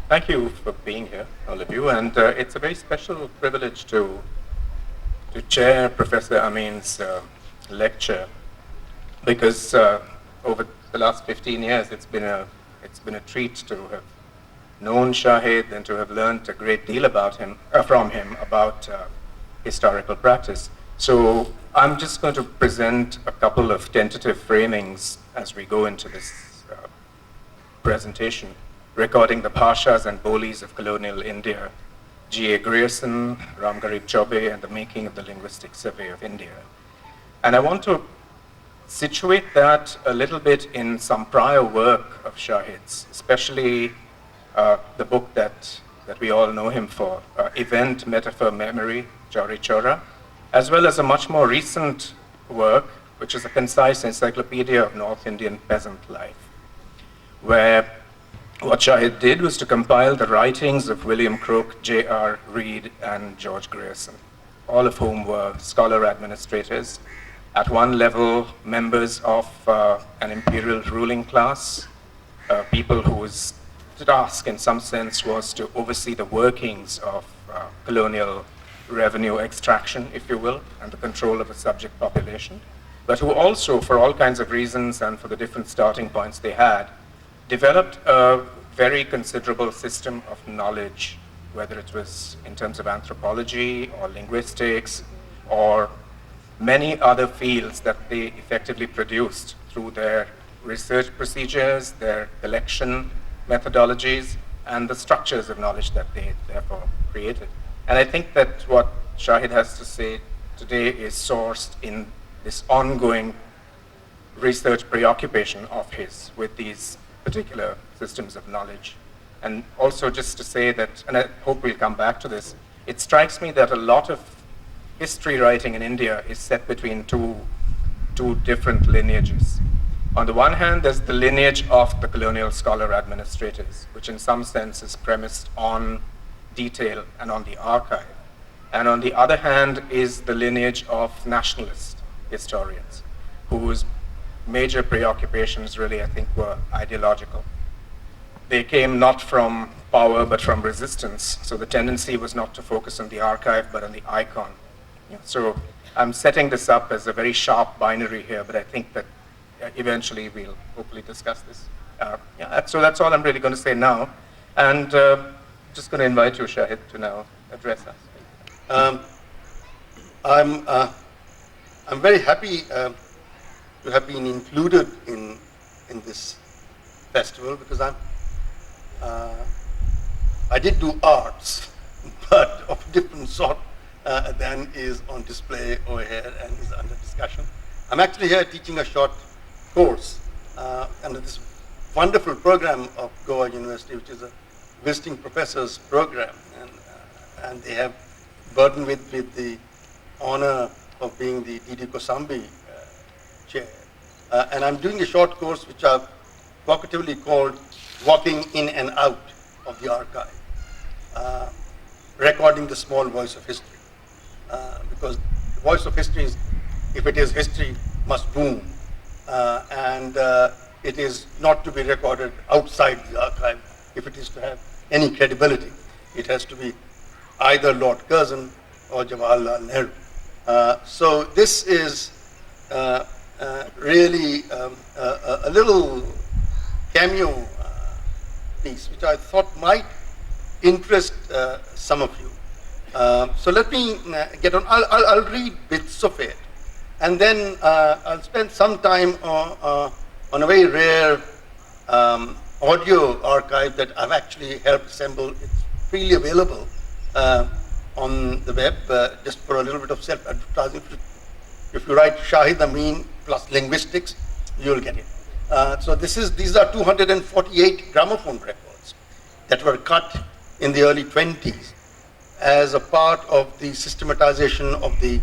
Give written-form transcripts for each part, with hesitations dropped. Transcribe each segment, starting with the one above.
Thank you for being here, all of you, and it's a very special privilege to chair Professor Amin's lecture, because over the last 15 years it's been a treat to have known Shahid and to have learned a great deal about him from him about historical practice. So I'm just going to present a couple of tentative framings as we go into this presentation, recording the Bhashas and Bolis of Colonial India, Grierson, Ramgharib, Chaube, and the making of the Linguistic Survey of India. And I want to situate that a little bit in some prior work of Shahid's, especially the book that we all know him for, Event, Metaphor, Memory, Chauri Chora, as well as a much more recent work, which is a concise encyclopedia of North Indian peasant life, where what Shahid did was to compile the writings of William Crook, J.R. Reed, and George Grierson, all of whom were scholar administrators, at one level members of an imperial ruling class, people whose task in some sense was to oversee the workings of colonial revenue extraction, if you will, and the control of a subject population, but who also, for all kinds of reasons and for the different starting points they had, developed a very considerable system of knowledge, whether it was in terms of anthropology or linguistics or many other fields that they effectively produced through their research procedures, their collection methodologies, and the structures of knowledge that they therefore created. And I think that what Shahid has to say today is sourced in this ongoing research preoccupation of his with these particular systems of knowledge. And also just to say that, and I hope we'll come back to this, it strikes me that a lot of history writing in India is set between two different lineages. On the one hand, there's the lineage of the colonial scholar administrators, which in some sense is premised on detail and on the archive. And on the other hand is the lineage of nationalist historians, whose major preoccupations really, I think, were ideological. They came not from power, but from resistance. So the tendency was not to focus on the archive, but on the icon. So I'm setting this up as a very sharp binary here, but I think that eventually we'll hopefully discuss this. So that's all I'm really going to say now. And just going to invite you, Shahid, to now address us. I'm very happy to have been included in this festival, because I did do arts, but of a different sort than is on display over here and is under discussion. I'm actually here teaching a short course under this wonderful program of Goa University, which is a visiting professors program, and they have burdened with the honor of being the D.D. Kosambi chair. And I'm doing a short course which I've provocatively called Walking in and Out of the Archive, recording the small voice of history. Because the voice of history is, if it is history, must boom. And it is not to be recorded outside the archive if it is to have any credibility. It has to be either Lord Curzon or Jawaharlal Nehru. So this is really a little cameo piece which I thought might interest some of you. So let me get on. I'll read bits of it, and then I'll spend some time on a very rare audio archive that I've actually helped assemble. It's freely available on the web, just for a little bit of self-advertising. If you write Shahid Amin plus linguistics, you'll get it. So these are 248 gramophone records that were cut in the early 20s as a part of the systematization of the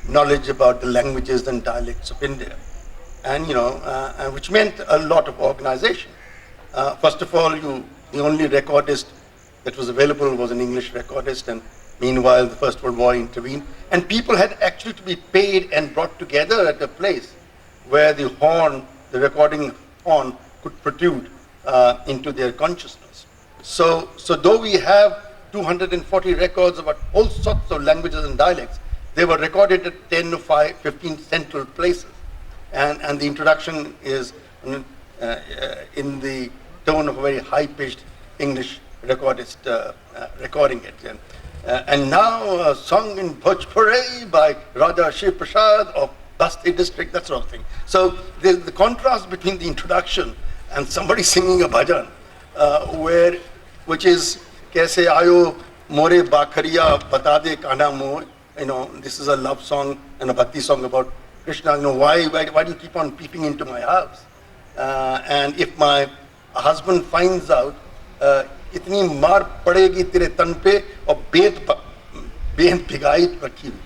knowledge about the languages and dialects of India, and which meant a lot of organization. First of all, the only recordist that was available was an English recordist, and meanwhile the First World War intervened, and people had actually to be paid and brought together at a place where the horn, the recording horn, could protrude into their consciousness. So though we have 240 records about all sorts of languages and dialects, they were recorded at 10 to 15 central places. And the introduction is in the tone of a very high-pitched English recordist recording it. And now sung in Bhojpuri by Raja Shiv Prasad of Basti district, that sort of thing. So there's the contrast between the introduction and somebody singing a bhajan, which is Kaise Ayo More Bakhariya Batade Kana Mo. This is a love song and a bhakti song about Krishna. Why do you keep on peeping into my house? And if my husband finds out, itni maar padegi tere tan pe aur bent bhigai rakhi hui.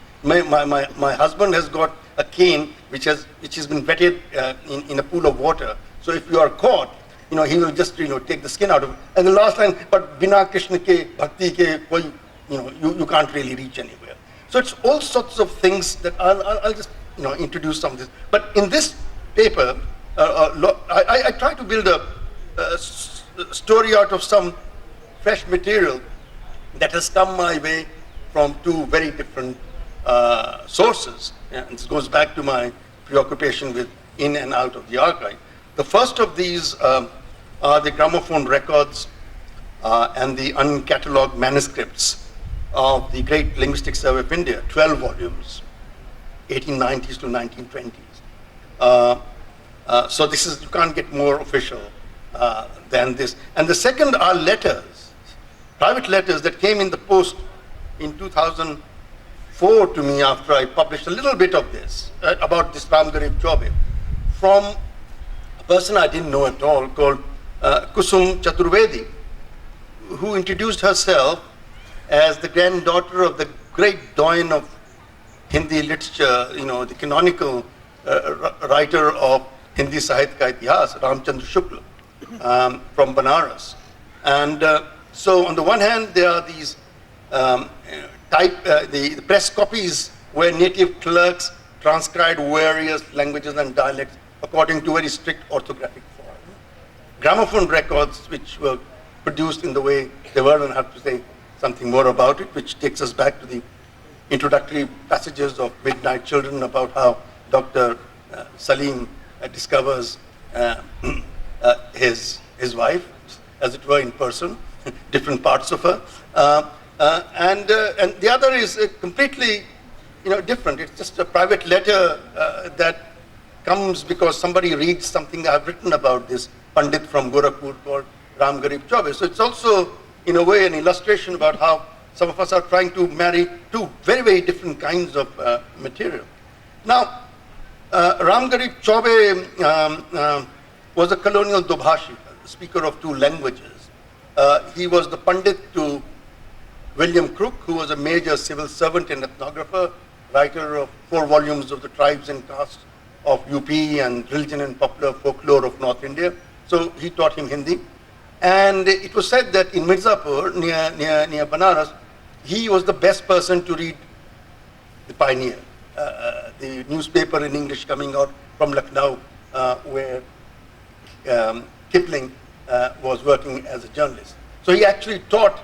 My husband has got a cane which has been wetted in a pool of water. So if you are caught, he will just take the skin out of it. And the last line, but bina Krishna ke bhakti ke koi, you can't really reach anywhere. So it's all sorts of things that I'll just introduce some of this. But in this paper, I try to build a story out of some fresh material that has come my way from two very different sources. And this goes back to my preoccupation with in and out of the archive. The first of these are the gramophone records and the uncatalogued manuscripts of the Great Linguistic Survey of India, 12 volumes, 1890s to 1920s. So this is, you can't get more official than this. And the second are letters, private letters that came in the post in 2004 to me after I published a little bit of this, about this Ramgharib Chaube, from a person I didn't know at all called Kusum Chaturvedi, who introduced herself as the granddaughter of the great doyen of Hindi literature, the canonical writer of Hindi Sahit Ka Itihas, Ramchandra Shukla, from Banaras. And so on the one hand, there are these the press copies where native clerks transcribed various languages and dialects according to very strict orthographic form. Gramophone records which were produced in the way they were, and I have to say something more about it, which takes us back to the introductory passages of Midnight Children about how Dr. Salim discovers his wife, as it were, in person, different parts of her. And the other is completely different. It's just a private letter that comes because somebody reads something I've written about this Pandit from Gorakhpur called Ramgharib Chaube. So it's also, in a way, an illustration about how some of us are trying to marry two very, very different kinds of material. Now, Ramgharib Chaube was a colonial Dobhashi, speaker of two languages. He was the Pandit to William Crook, who was a major civil servant and ethnographer, writer of 4 volumes of the tribes and castes of UP and religion and popular folklore of North India. So he taught him Hindi. And it was said that in Mirzapur, near Banaras, he was the best person to read the Pioneer, the newspaper in English coming out from Lucknow, where Kipling was working as a journalist. So he actually taught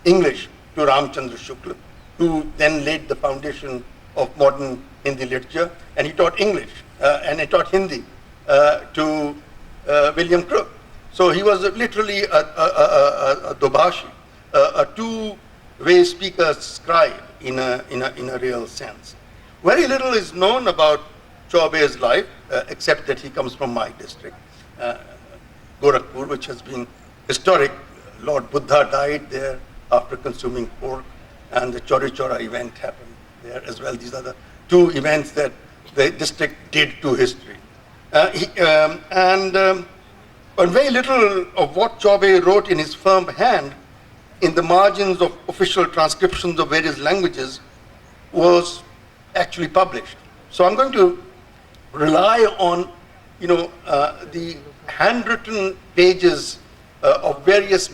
English to Ramchandra Shukla, who then laid the foundation of modern Hindi literature, and he taught English and he taught Hindi to William Crook. So he was literally a Dobhashi, a two-way speaker scribe in a real sense. Very little is known about Chaube's life, except that he comes from my district, Gorakhpur, which has been historic. Lord Buddha died there after consuming pork, and the Chauri Chaura event happened there as well. These are the 2 events that the district did to history. And very little of what Chaube wrote in his firm hand in the margins of official transcriptions of various languages was actually published. So I'm going to rely on the handwritten pages of various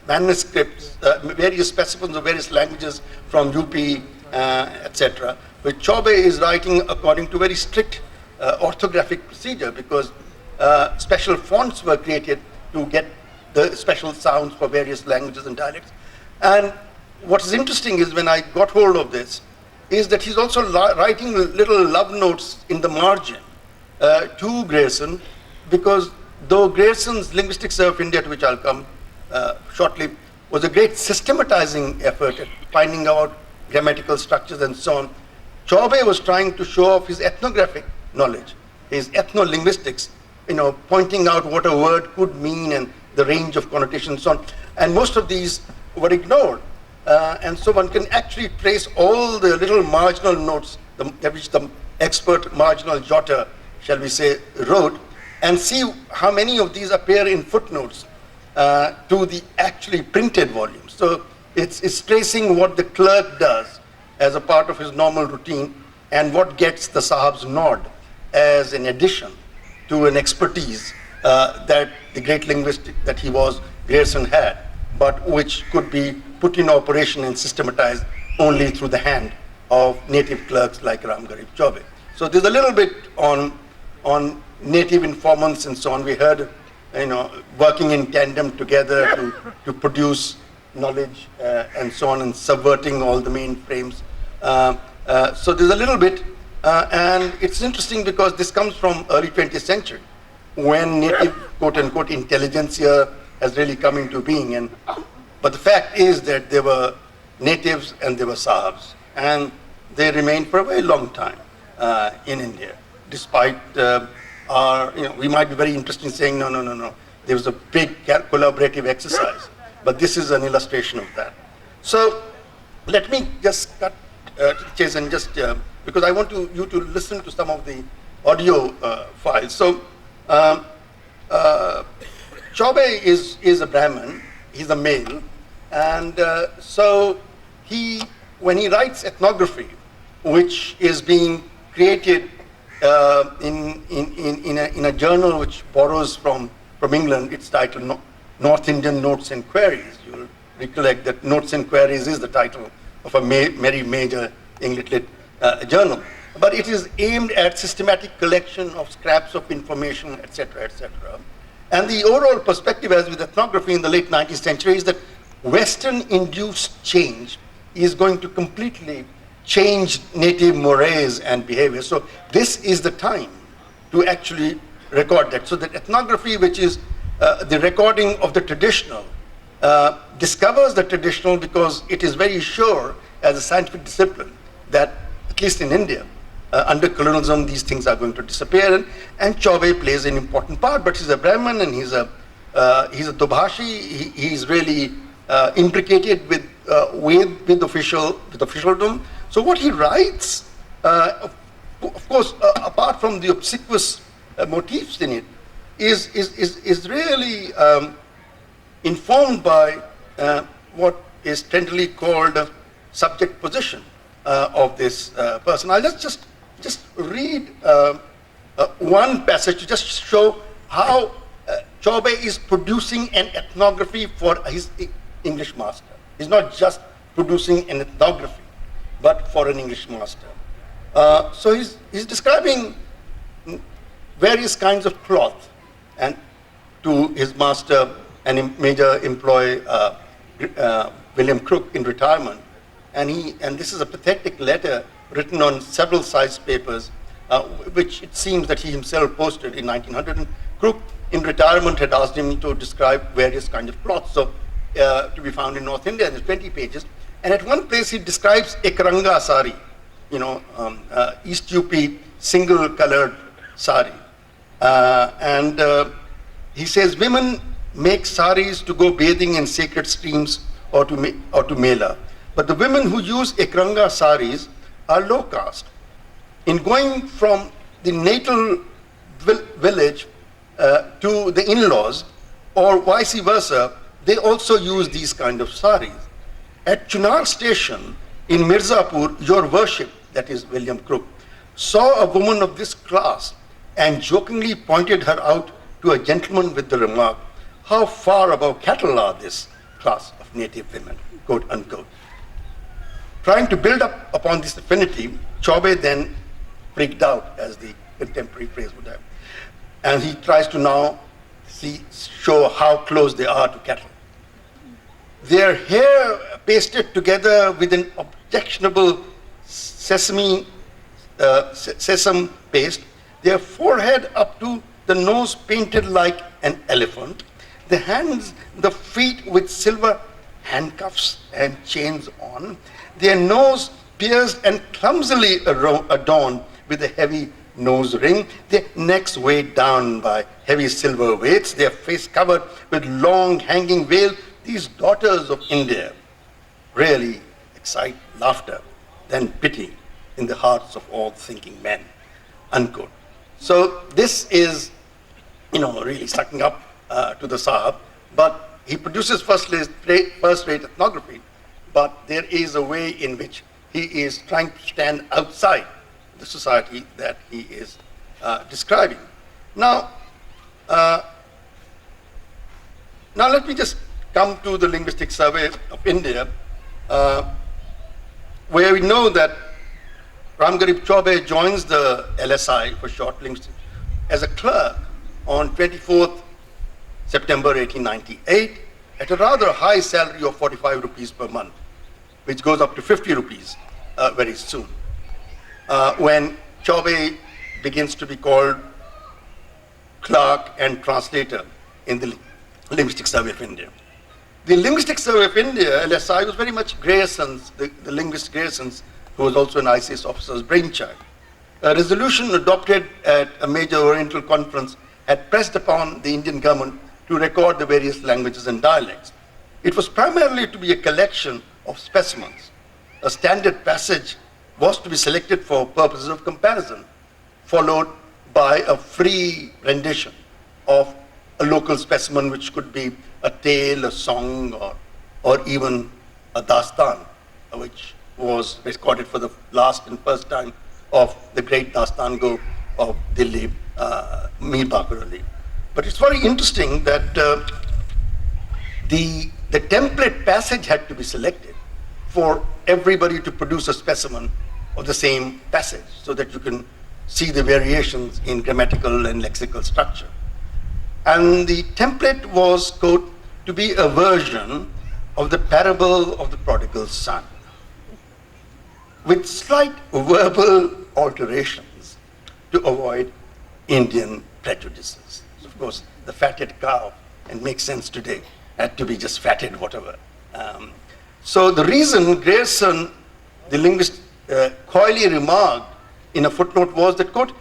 manuscripts, various specimens of various languages from UP, etc., which Chaube is writing according to very strict orthographic procedure, because special fonts were created to get the special sounds for various languages and dialects. And what is interesting is when I got hold of this, is that he's also writing little love notes in the margin to Grierson, because though Grierson's Linguistic Survey of India, to which I'll come shortly, was a great systematizing effort at finding out grammatical structures and so on, Chaube was trying to show off his ethnographic knowledge, his ethno-linguistics, pointing out what a word could mean and the range of connotations and so on. And most of these were ignored. And so one can actually trace all the little marginal notes which the expert marginal jotter, shall we say, wrote, and see how many of these appear in footnotes to the actually printed volumes. So it's tracing what the clerk does as a part of his normal routine and what gets the Sahab's nod as an addition to an expertise that the great linguist that he was, Grierson, had, but which could be put in operation and systematized only through the hand of native clerks like Ramgharib Chaube. So there's a little bit on native informants and so on. We heard, working in tandem together to produce knowledge and so on, and subverting all the mainframes. So there's a little bit, and it's interesting because this comes from early 20th century, when native, quote unquote, intelligentsia has really come into being. But the fact is that there were natives and there were Sahabs, and they remained for a very long time in India, despite we might be very interested in saying, no, there was a big collaborative exercise, but this is an illustration of that. So let me just cut to the chase and just, because I want you to listen to some of the audio files. So Chaube is a Brahmin, he's a male, and so when he writes ethnography, which is being created in a journal which borrows from England, it's titled North Indian Notes and Queries. You'll recollect that Notes and Queries is the title of a very major English lit journal. But it is aimed at systematic collection of scraps of information, etc., etc. And the overall perspective, as with ethnography in the late 19th century, is that Western-induced change is going to completely change native mores and behavior. So this is the time to actually record that. So that ethnography, which is the recording of the traditional, discovers the traditional because it is very sure as a scientific discipline that, at least in India, under colonialism, these things are going to disappear, and Chaube plays an important part. But he's a Brahmin and he's a Dubhashi. He's really implicated with officialdom. So what he writes, of course, apart from the obsequious motifs in it, is really informed by what is tenderly called subject position of this person. I'll just read one passage to just show how Chaube is producing an ethnography for his English master. He's not just producing an ethnography, but for an English master. So he's describing various kinds of cloth and to his master and major employee, William Crook, in retirement. And this is a pathetic letter written on several sized papers, which it seems that he himself posted in 1900. And Crook, in retirement, had asked him to describe various kinds of cloths, so to be found in North India. There's 20 pages. And at one place, he describes a karanga sari, East UP single-colored sari. And he says, women make saris to go bathing in sacred streams or to Mela. But the women who use ekranga saris are low caste. In going from the natal village to the in-laws, or vice versa, they also use these kind of saris. At Chunar station in Mirzapur, your worship, that is William Crook, saw a woman of this class and jokingly pointed her out to a gentleman with the remark, how far above cattle are this class of native women, quote unquote. Trying to build up upon this affinity, Chaube then freaked out, as the contemporary phrase would have. And he tries to now show how close they are to cattle. Their hair pasted together with an objectionable sesame paste, their forehead up to the nose painted like an elephant, the hands, the feet with silver handcuffs and chains on, their nose pierced and clumsily adorned with a heavy nose ring, their necks weighed down by heavy silver weights, their face covered with long hanging veils. These daughters of India really excite laughter, then pity in the hearts of all thinking men, unquote. So this is, really sucking up to the Sahab, but he produces first-rate ethnography, but there is a way in which he is trying to stand outside the society that he is describing. Now let me just come to the Linguistic Survey of India, where we know that Ramgharib Chaube joins the LSI, for short linguistics, as a clerk on 24th September 1898 at a rather high salary of 45 rupees per month, which goes up to 50 rupees very soon, when Chaube begins to be called clerk and translator in the Linguistic Survey of India. The Linguistic Survey of India, LSI, was very much Grierson's, the linguist Grierson's, who was also an ICS officer's brainchild. A resolution adopted at a major Oriental conference had pressed upon the Indian government to record the various languages and dialects. It was primarily to be a collection of specimens. A standard passage was to be selected for purposes of comparison, followed by a free rendition of a local specimen, which could be a tale, a song, or even a dastan, which was recorded for the last and first time of the great dastan go of Delhi, Mir Baqir Ali. But it's very interesting that the template passage had to be selected for everybody to produce a specimen of the same passage, so that you can see the variations in grammatical and lexical structure. And the template was, quote, to be a version of the parable of the prodigal son, with slight verbal alterations to avoid Indian prejudices. So of course, the fatted cow, and makes sense today, had to be just fatted whatever. So the reason Grierson, the linguist, coyly remarked in a footnote was that, quote,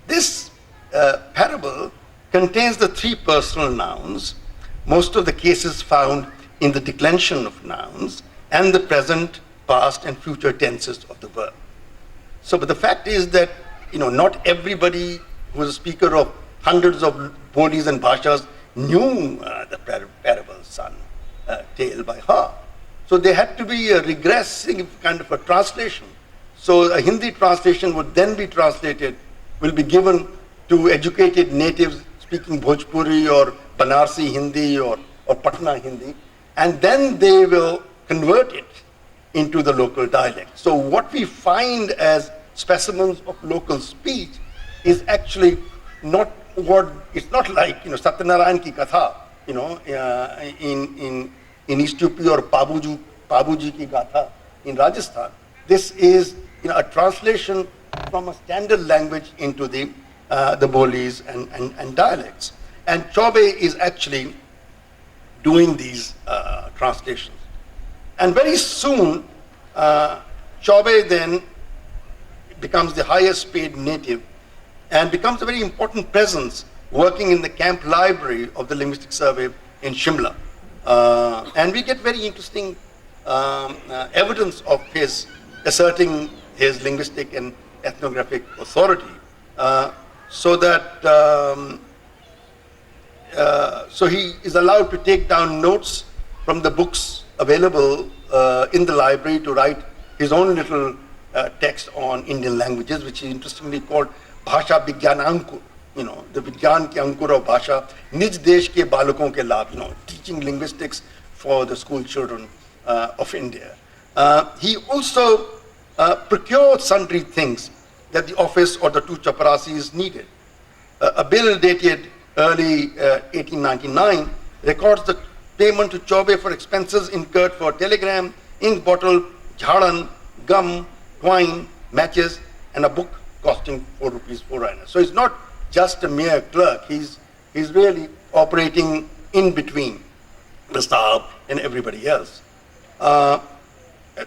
this parable contains the three personal nouns, most of the cases found in the declension of nouns, and the present, past, and future tenses of the verb. So, but the fact is that, not everybody who was a speaker of hundreds of Bolis and Bhashas knew the parable son tale by heart. So there had to be a regressive kind of a translation. So a Hindi translation would then be translated, will be given to educated natives speaking Bhojpuri or Banarsi Hindi or Patna Hindi, and then they will convert it into the local dialect. So what we find as specimens of local speech is actually not what, it's not like, Satyanarayan ki Katha, in East UP, or Babuji ki Gatha in Rajasthan. This is a translation from a standard language into the Bolis and dialects. And Chaube is actually doing these translations. And very soon, Chaube then becomes the highest paid native and becomes a very important presence working in the camp library of the Linguistic Survey in Shimla. And we get very interesting evidence of his asserting his linguistic and ethnographic authority, so he is allowed to take down notes from the books available in the library to write his own little text on Indian languages, which is interestingly called Bhasha Vigyan Ankur, the Vigyan ki Ankur of Bhasha, Nij Desh ke Balakon ke Laab, teaching linguistics for the school children of India. He also procured sundry things that the office or the two chaparasis needed. A bill dated early 1899, records the payment to Chaube for expenses incurred for telegram, ink bottle, jharan, gum, twine, matches, and a book costing 4 rupees 4 anna. So it's not just a mere clerk. He's really operating in between the Sahab and everybody else.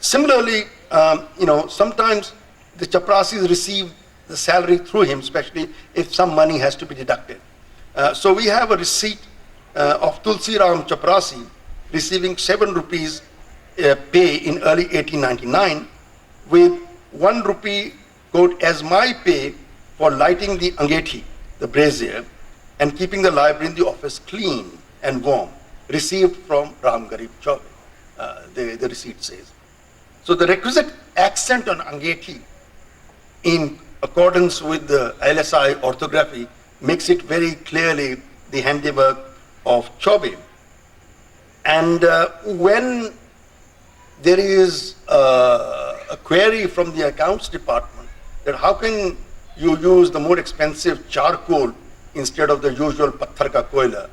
Similarly, sometimes the chaprasis receive the salary through him, especially if some money has to be deducted. So we have a receipt of Tulsi Ram Chaprasi receiving 7 rupees pay in early 1899 with 1 rupee, quote, as my pay for lighting the angethi, the brazier, and keeping the library in the office clean and warm, received from Ramgharib Chaube, the receipt says. So the requisite accent on angethi in accordance with the LSI orthography makes it very clearly the handiwork of Chaube. And when there is a query from the accounts department that how can you use the more expensive charcoal instead of the usual patthar ka koila,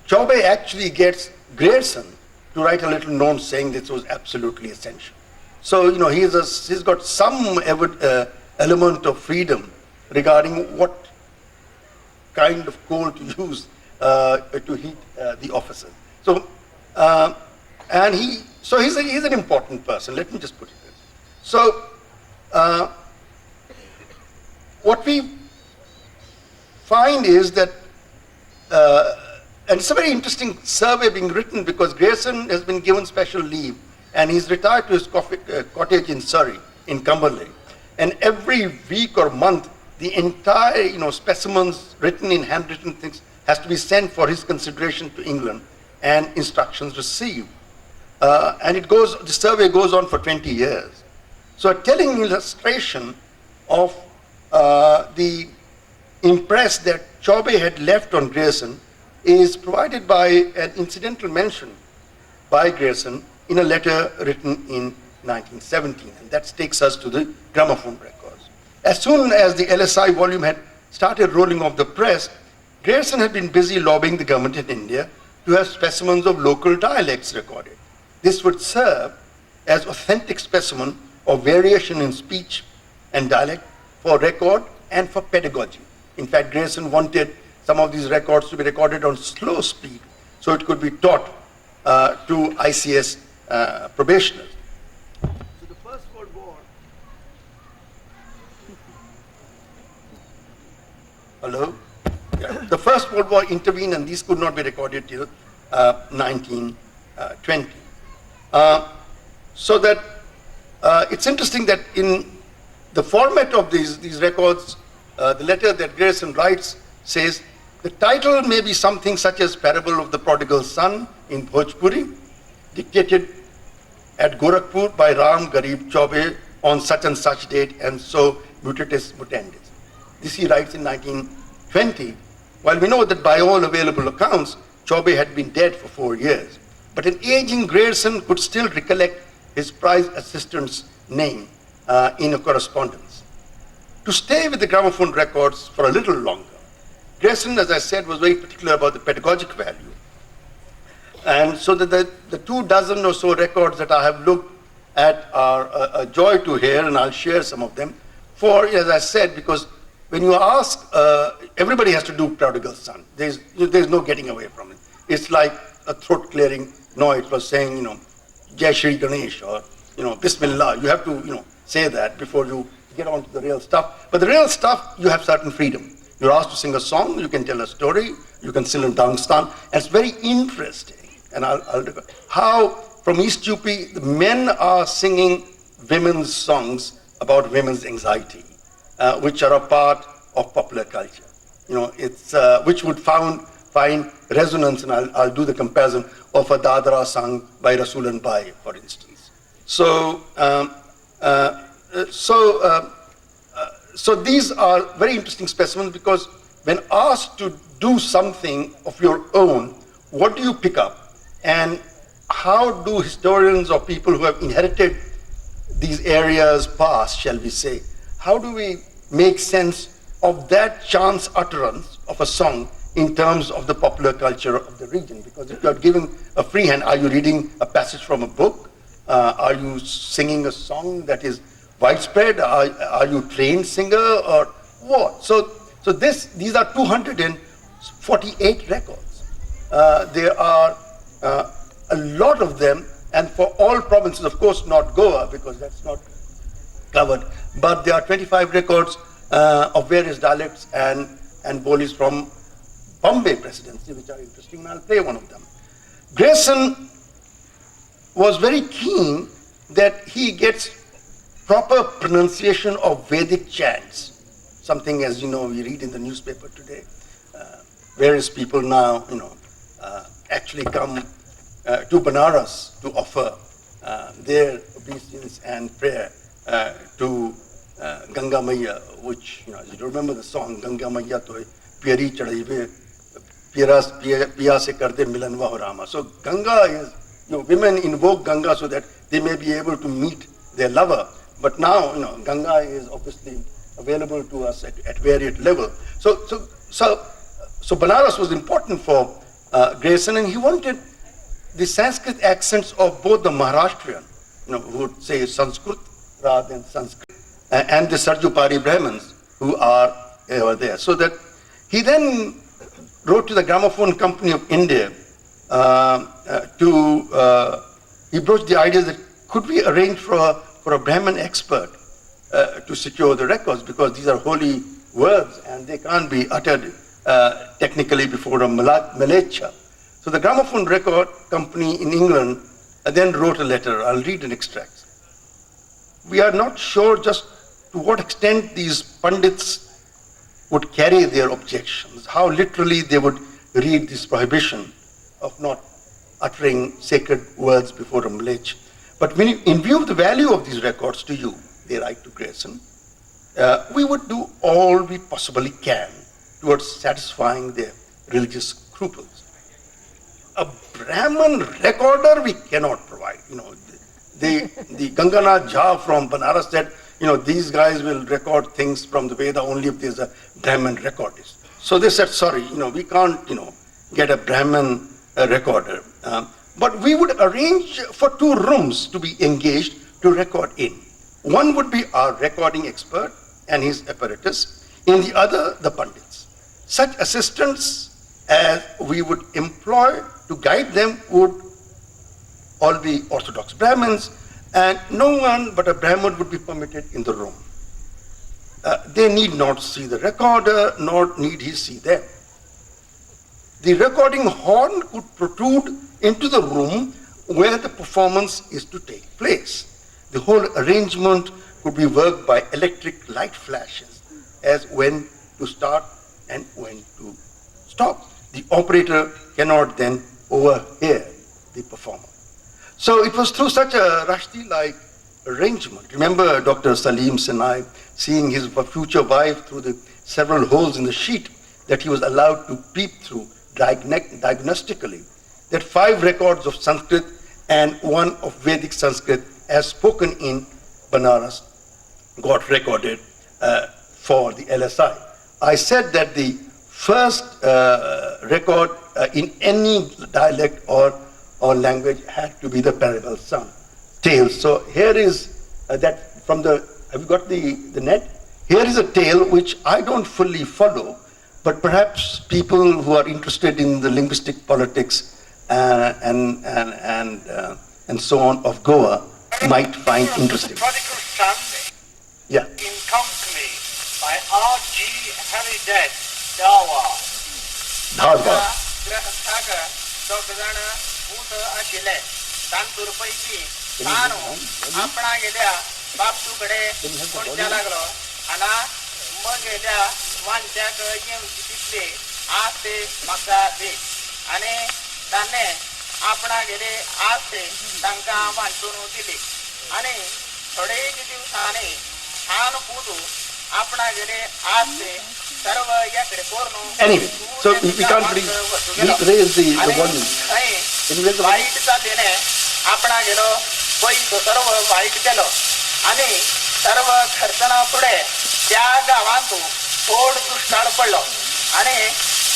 Chaube actually gets Grierson to write a little note saying this was absolutely essential. So, he's got some element of freedom regarding what kind of coal to use to heat the offices. So, he's an important person. Let me just put it this. So, what we find is that, and it's a very interesting survey being written because Grierson has been given special leave and he's retired to his cottage in Surrey, in Cumberland. And every week or month, the entire, specimens written in handwritten things has to be sent for his consideration to England and instructions received. And the survey goes on for 20 years. So a telling illustration of the impress that Chaube had left on Grierson is provided by an incidental mention by Grierson in a letter written in 1917. And that takes us to the gramophone records. As soon as the LSI volume had started rolling off the press, Grierson had been busy lobbying the government in India to have specimens of local dialects recorded. This would serve as authentic specimen of variation in speech and dialect for record and for pedagogy. In fact, Grierson wanted some of these records to be recorded on slow speed so it could be taught to ICS probationers. So the First World War. Hello? Yeah. The First World War intervened and these could not be recorded till 1920. So that it's interesting that in the format of these records, the letter that Grierson writes says, the title may be something such as Parable of the Prodigal Son in Bhojpuri, dictated at Gorakhpur by Ramgharib Chaube on such and such date, and so mutatis mutandis. This he writes in 1920, while we know that by all available accounts, Chaube had been dead for 4 years. But an aging Grierson could still recollect his prize assistant's name in a correspondence. To stay with the gramophone records for a little longer, Grierson, as I said, was very particular about the pedagogic value. And so that the 24 or so records that I have looked at are a joy to hear, and I'll share some of them. For, as I said, because when you ask, everybody has to do prodigal son. There's no getting away from it. It's like a throat clearing noise for saying, Jai Shri Ganesh or, Bismillah. You have to, say that before you get on to the real stuff. But the real stuff, you have certain freedom. You're asked to sing a song, you can tell a story, you can sing a dangstan, and it's very interesting. And how from East UP, the men are singing women's songs about women's anxiety, which are a part of popular culture. It's which would find resonance, and I'll do the comparison of a dadra sung by Rasulan Bai, for instance. So these are very interesting specimens because when asked to do something of your own, what do you pick up? And how do historians or people who have inherited these areas past, shall we say, how do we make sense of that chance utterance of a song in terms of the popular culture of the region. Because if you are given a free hand, are you reading a passage from a book? Are you singing a song that is widespread? Are you a trained singer or what? So these are 248 records. There are a lot of them, and for all provinces, of course not Goa, because that's not covered, but there are 25 records of various dialects and Bolis from Bombay presidency, which are interesting, and I'll play one of them. Grierson was very keen that he gets proper pronunciation of Vedic chants, something, as you know, we read in the newspaper today. Various people now, actually come to Banaras to offer their obeisance and prayer to Ganga Maiya, which, as you remember the song, Ganga Maiya to Piari Chadaive, Piya se karde milanwa ho Rama. So Ganga is, women invoke Ganga so that they may be able to meet their lover. But now, Ganga is obviously available to us at varied level. So Banaras was important for Grierson, and he wanted the Sanskrit accents of both the Maharashtrian, who would say Sanskrit rather than Sanskrit, and the Sarjupari Brahmins who are there. So that he then wrote to the Gramophone Company of India he broached the idea that could we arrange for a Brahmin expert to secure the records, because these are holy words and they can't be uttered technically before a Malacha. So the Gramophone Record Company in England then wrote a letter. I'll read an extract. We are not sure just to what extent these Pandits would carry their objections, how literally they would read this prohibition of not uttering sacred words before a Malach. But in view of the value of these records to you, they write to Grierson, we would do all we possibly can towards satisfying their religious scruples. A Brahmin recorder we cannot provide. The Ganganath Jha from Banaras said, these guys will record things from the Veda only if there's a Brahmin recordist. So they said, sorry, we can't, get a Brahmin recorder. But we would arrange for 2 rooms to be engaged to record in. One would be our recording expert and his apparatus, in the other, the Pandits. Such assistants as we would employ to guide them would all be Orthodox Brahmins, and no one but a Brahmin would be permitted in the room. They need not see the recorder, nor need he see them. The recording horn could protrude into the room where the performance is to take place. The whole arrangement could be worked by electric light flashes as when to start and when to stop. The operator cannot then overhear the performer. So it was through such a Rushdie-like arrangement. Remember Dr. Salim Sinai seeing his future wife through the several holes in the sheet that he was allowed to peep through diagnostically, that 5 records of Sanskrit and 1 of Vedic Sanskrit as spoken in Banaras got recorded for the LSI. I said that the first record in any dialect or language had to be the parable sung, tale. So here is that from the, have you got the net? Here is a tale which I don't fully follow, but perhaps people who are interested in the linguistic politics and so on of Goa might find interesting. Prodigal Son Yeah. in Company by R.G. Haridat Dawa. Dharwad. ग्रहस्थागर दोघजण भूत आशिले तांतूरपैकी तानु आपणा गेल्या बापसूकडे कोणच्या लागलो आणि मग गेल्या वांच्याक येवची तितले आज ते म्हाका दे आणि ताणे आपणा गेले आज ते तांकां वांचून दिले आणि थोडे दिवसांनी छान पुदू आपणा गेले आज ते सर्व याकडे कोरनो. Anyway, so we can't raise the volume. White चाललेले आपणा गेलो पैसो सर्व वाईट केलो आणि सर्व खर्चना पुढे त्या गावांतून थोड दुष्काळ पडलो आणि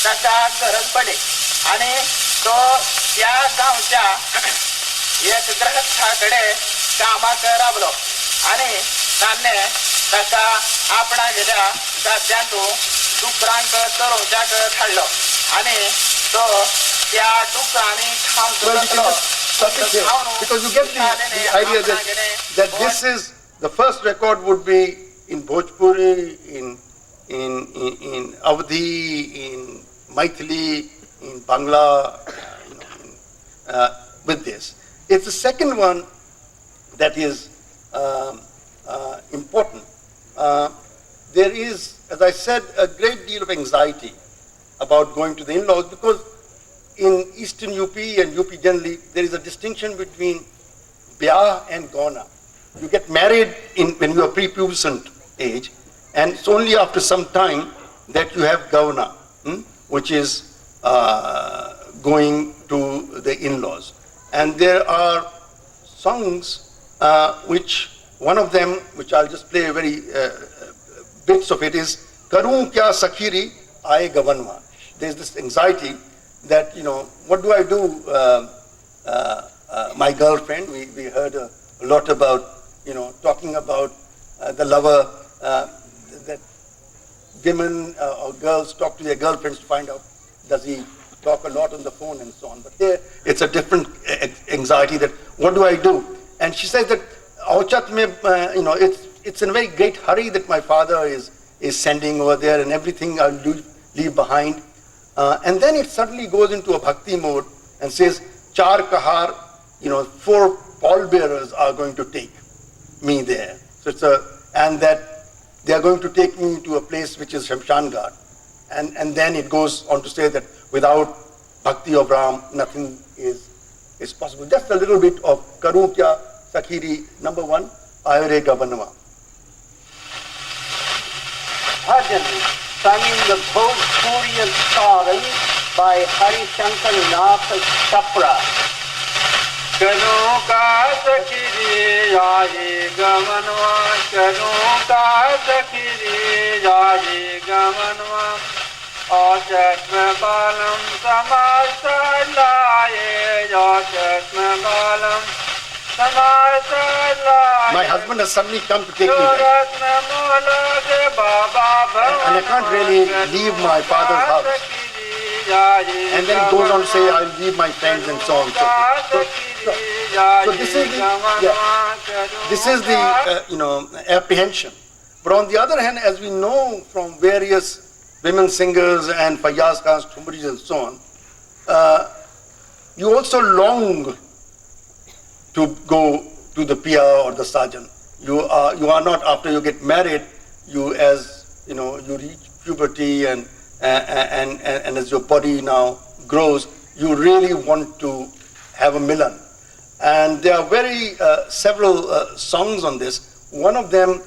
कसा गरज पडे आणि तो त्या गावच्या एक ग्रहस्थाकडे कामाक राबलो आणि ताणे ताका आपणा गेल्या साध्यांतू डुकरांक चरोवच्याक धाडलो आणि तो त्या डुकरांनी खावन लागलो. Because you get the idea that this is the first record would be in Bhojpuri, in Avdi, in Maithili, in Bangla, with this. It's the second one that is important. There is, as I said, a great deal of anxiety about going to the in-laws because in eastern UP and UP generally, there is a distinction between Byah and Gauna. You get married when you are prepubescent age, and it's only after some time that you have Gauna, which is going to the in-laws. And there are songs which, one of them, which I'll just play a very bits of it, is Karun kya sakhiri aaye gavanwa. There's this anxiety that, what do I do, my girlfriend, we heard a lot about, talking about the lover, that women or girls talk to their girlfriends to find out, does he talk a lot on the phone and so on. But there, it's a different anxiety that, what do I do? And she says that, it's in a very great hurry that my father is sending over there and everything I'll leave behind. And then it suddenly goes into a bhakti mode and says, Char kahar, 4 pallbearers are going to take me there. So and that they are going to take me to a place which is Shamshan Ghat. And then it goes on to say that without bhakti of Ram, nothing is possible. Just a little bit of Karukya Sakhiri, number 1, Ayure Gavanwa. Sung in the Bhojpurian Saran by Hari Shankar Nath Chapra. Kanu ka sakhiri yahi gamanwa, kanu ka sakhiri yahi gamanwa, aashat mein balam samasa laaye, aashat mein balam samasa laaye. My husband has suddenly come to take me back. And I can't really leave my father's house. And then it goes on to say, I'll leave my friends and so on. So this is the apprehension. But on the other hand, as we know from various women singers and Fayyaz Khan's Thumris and so on, you also long to go to the Pia or the Sajan. You are not, after you get married, you reach puberty and as your body now grows, you really want to have a milan. And there are several songs on this. One of them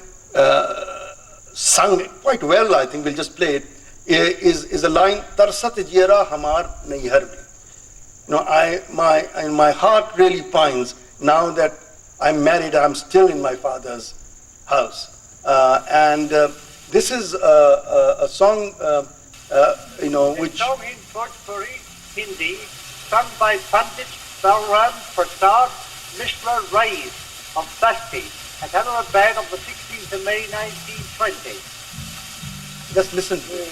sung quite well, I think we'll just play it, is a line, Tarsat jera hamar naihar mein. My heart really pines now that I'm married, I'm still in my father's house. And this is a song, which... Song in Bhojpuri, Hindi, sung by Pandit Sauran Prasad Mishra Rai of Basti at Hyderabad Band of the 16th of May 1920. Just listen to it.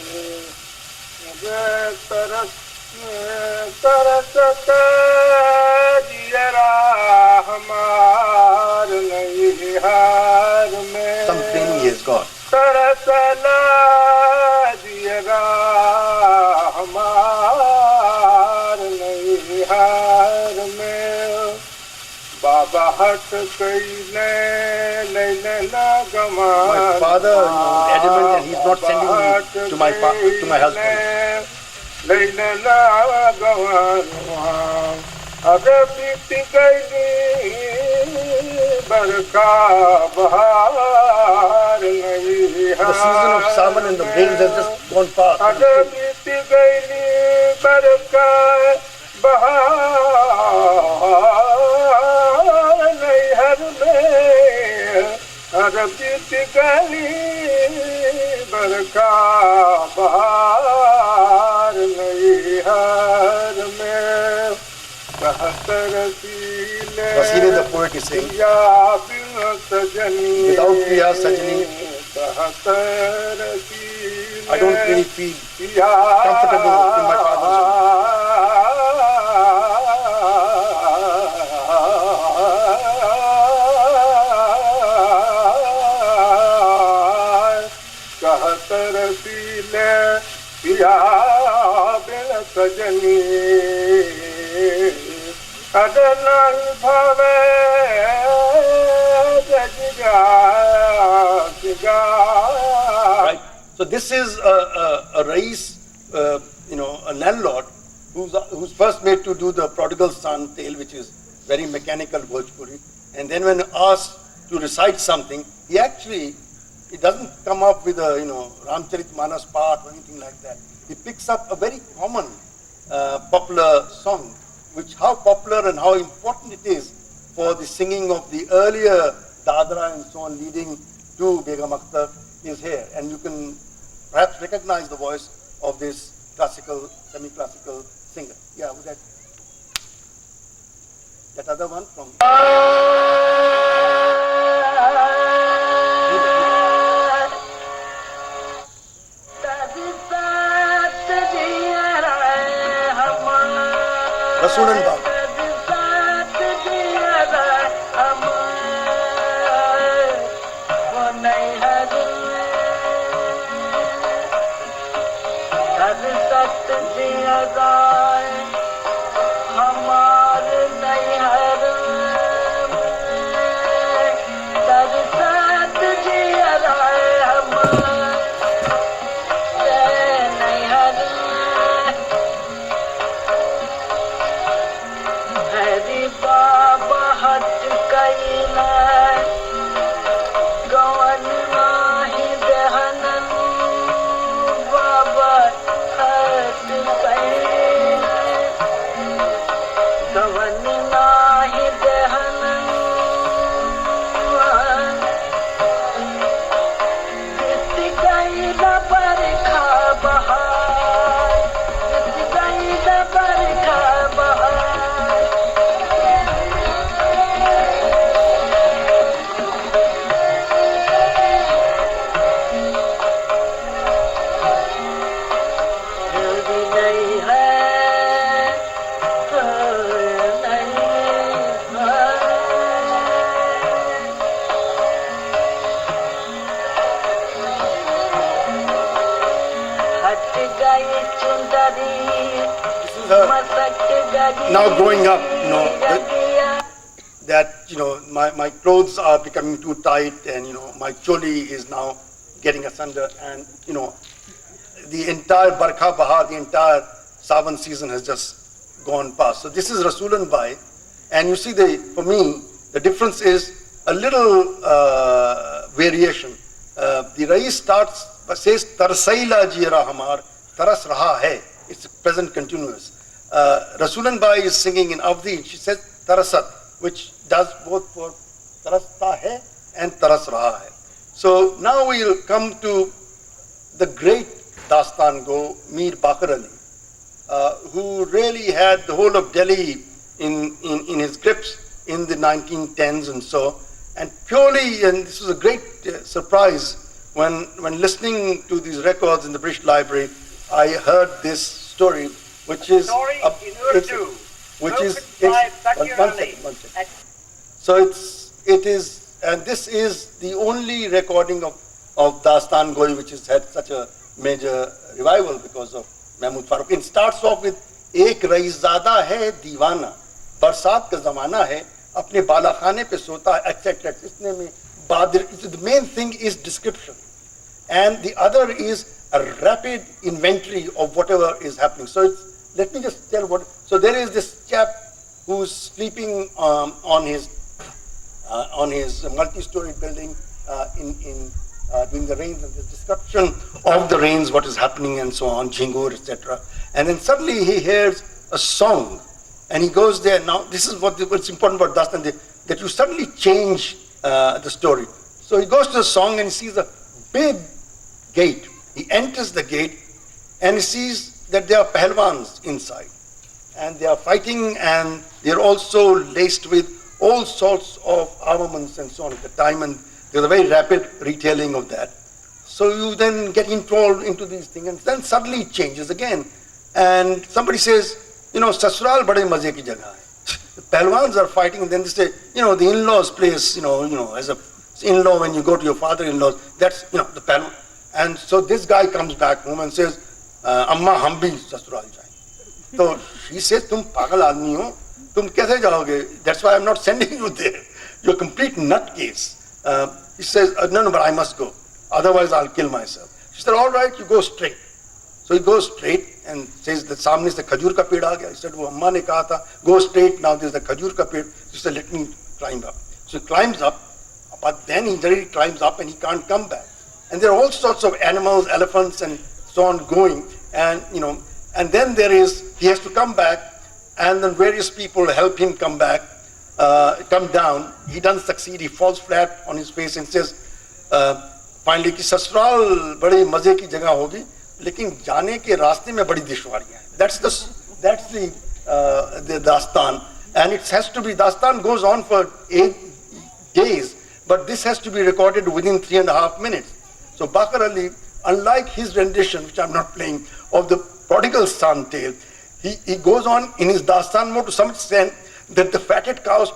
Some training he has got. My father is adamant and he's not sending me to my husband. The season of Sawan and the rains has just gone past. Vasile the poet is saying, पिया बिन सजनी without Priya Sajani, कहत रसीले I don't really feel पिया comfortable in my father's कहत रसीले पिया बिन सजनी कदन भवे Right. So this is a rais, a landlord who's first made to do the prodigal son tale, which is very mechanical Bhojpuri, and then when asked to recite something, he doesn't come up with a Ramcharitmanas part or anything like that. He picks up a very common popular song, which how popular and how important it is for the singing of the earlier Dadra and so on leading to Begum Akhtar is here. And you can perhaps recognize the voice of this classical, semi-classical singer. Yeah, with that other one from... Rasulan Bab. Now growing up, my clothes are becoming too tight, and my choli is now getting asunder, and the entire Barkha Bahar, the entire Sawan season has just gone past. So this is Rasulan Bai, and you see for me the difference is a little variation. The Rais says Tarsaila Jira Hamar, Taras Raha Hai. It's present continuous. Rasulan Bai is singing in Avdi, she says Tarasat, which does both for Tarasta Hai and Taras Raha Hai. So now we'll come to the great Dastan Go, Mir Bakar Ali, who really had the whole of Delhi in his grips in the 1910s and so. And purely, and this was a great surprise, when listening to these records in the British Library, I heard this story, which is Story in Urdu. Which is one second. So it is, and this is the only recording of Dastan Goi which has had such a major revival because of Mahmud Farooq. It starts off with Ek Raizada hai Diwana, Barsat ka zamana hai, apne balakhane pe sota hai, etc. The main thing is description, and the other is a rapid inventory of whatever is happening. So let me just tell what. So there is this chap who's sleeping on his multi-storied building during the rains, and the description of the rains, what is happening, and so on, Jhingur, etc. And then suddenly he hears a song, and he goes there. Now this is what's important about Dastan, that you suddenly change the story. So he goes to the song and he sees a big gate. He enters the gate and he sees that there are pahlwans inside, and they are fighting, and they are also laced with all sorts of armaments and so on at the time, and there's a very rapid retailing of that. So you then get involved into these things, and then suddenly it changes again. And somebody says, Sasural bade maze ki jagah hai. The Pehlwans are fighting, and then they say, the in-laws place, as a in-law when you go to your father-in-laws, that's, the Pehlwan. And so this guy comes back home and says, Amma, hum bhi Sasural jayenge. So she says, tum pagal aadmi ho, tum kaise jaoge? That's why I'm not sending you there. You're a complete nutcase. He says, no, but I must go. Otherwise I'll kill myself. She said, all right, you go straight. So he goes straight and says, the samne se khajur ka ped aa gaya. He said, wo amma ne kaha tha, go straight, now there's the khajur ka ped. She said, let me climb up. So he climbs up, but then he really climbs up and he can't come back. And there are all sorts of animals, elephants and so on going, and and then he has to come back, and then various people help him come back, come down. He doesn't succeed, he falls flat on his face and says, finally, कि ससुराल बड़े मजे की जगह होगी, लेकिन जाने के रास्ते में बड़ी दुश्वारियां हैं. That's the dastan, and it has to be, dastan goes on for 8 days, but this has to be recorded within 3.5 minutes. So Bakr Ali, unlike his rendition, which I'm not playing, of the prodigal son tale, he goes on in his dastan mode to some extent that the fatted cow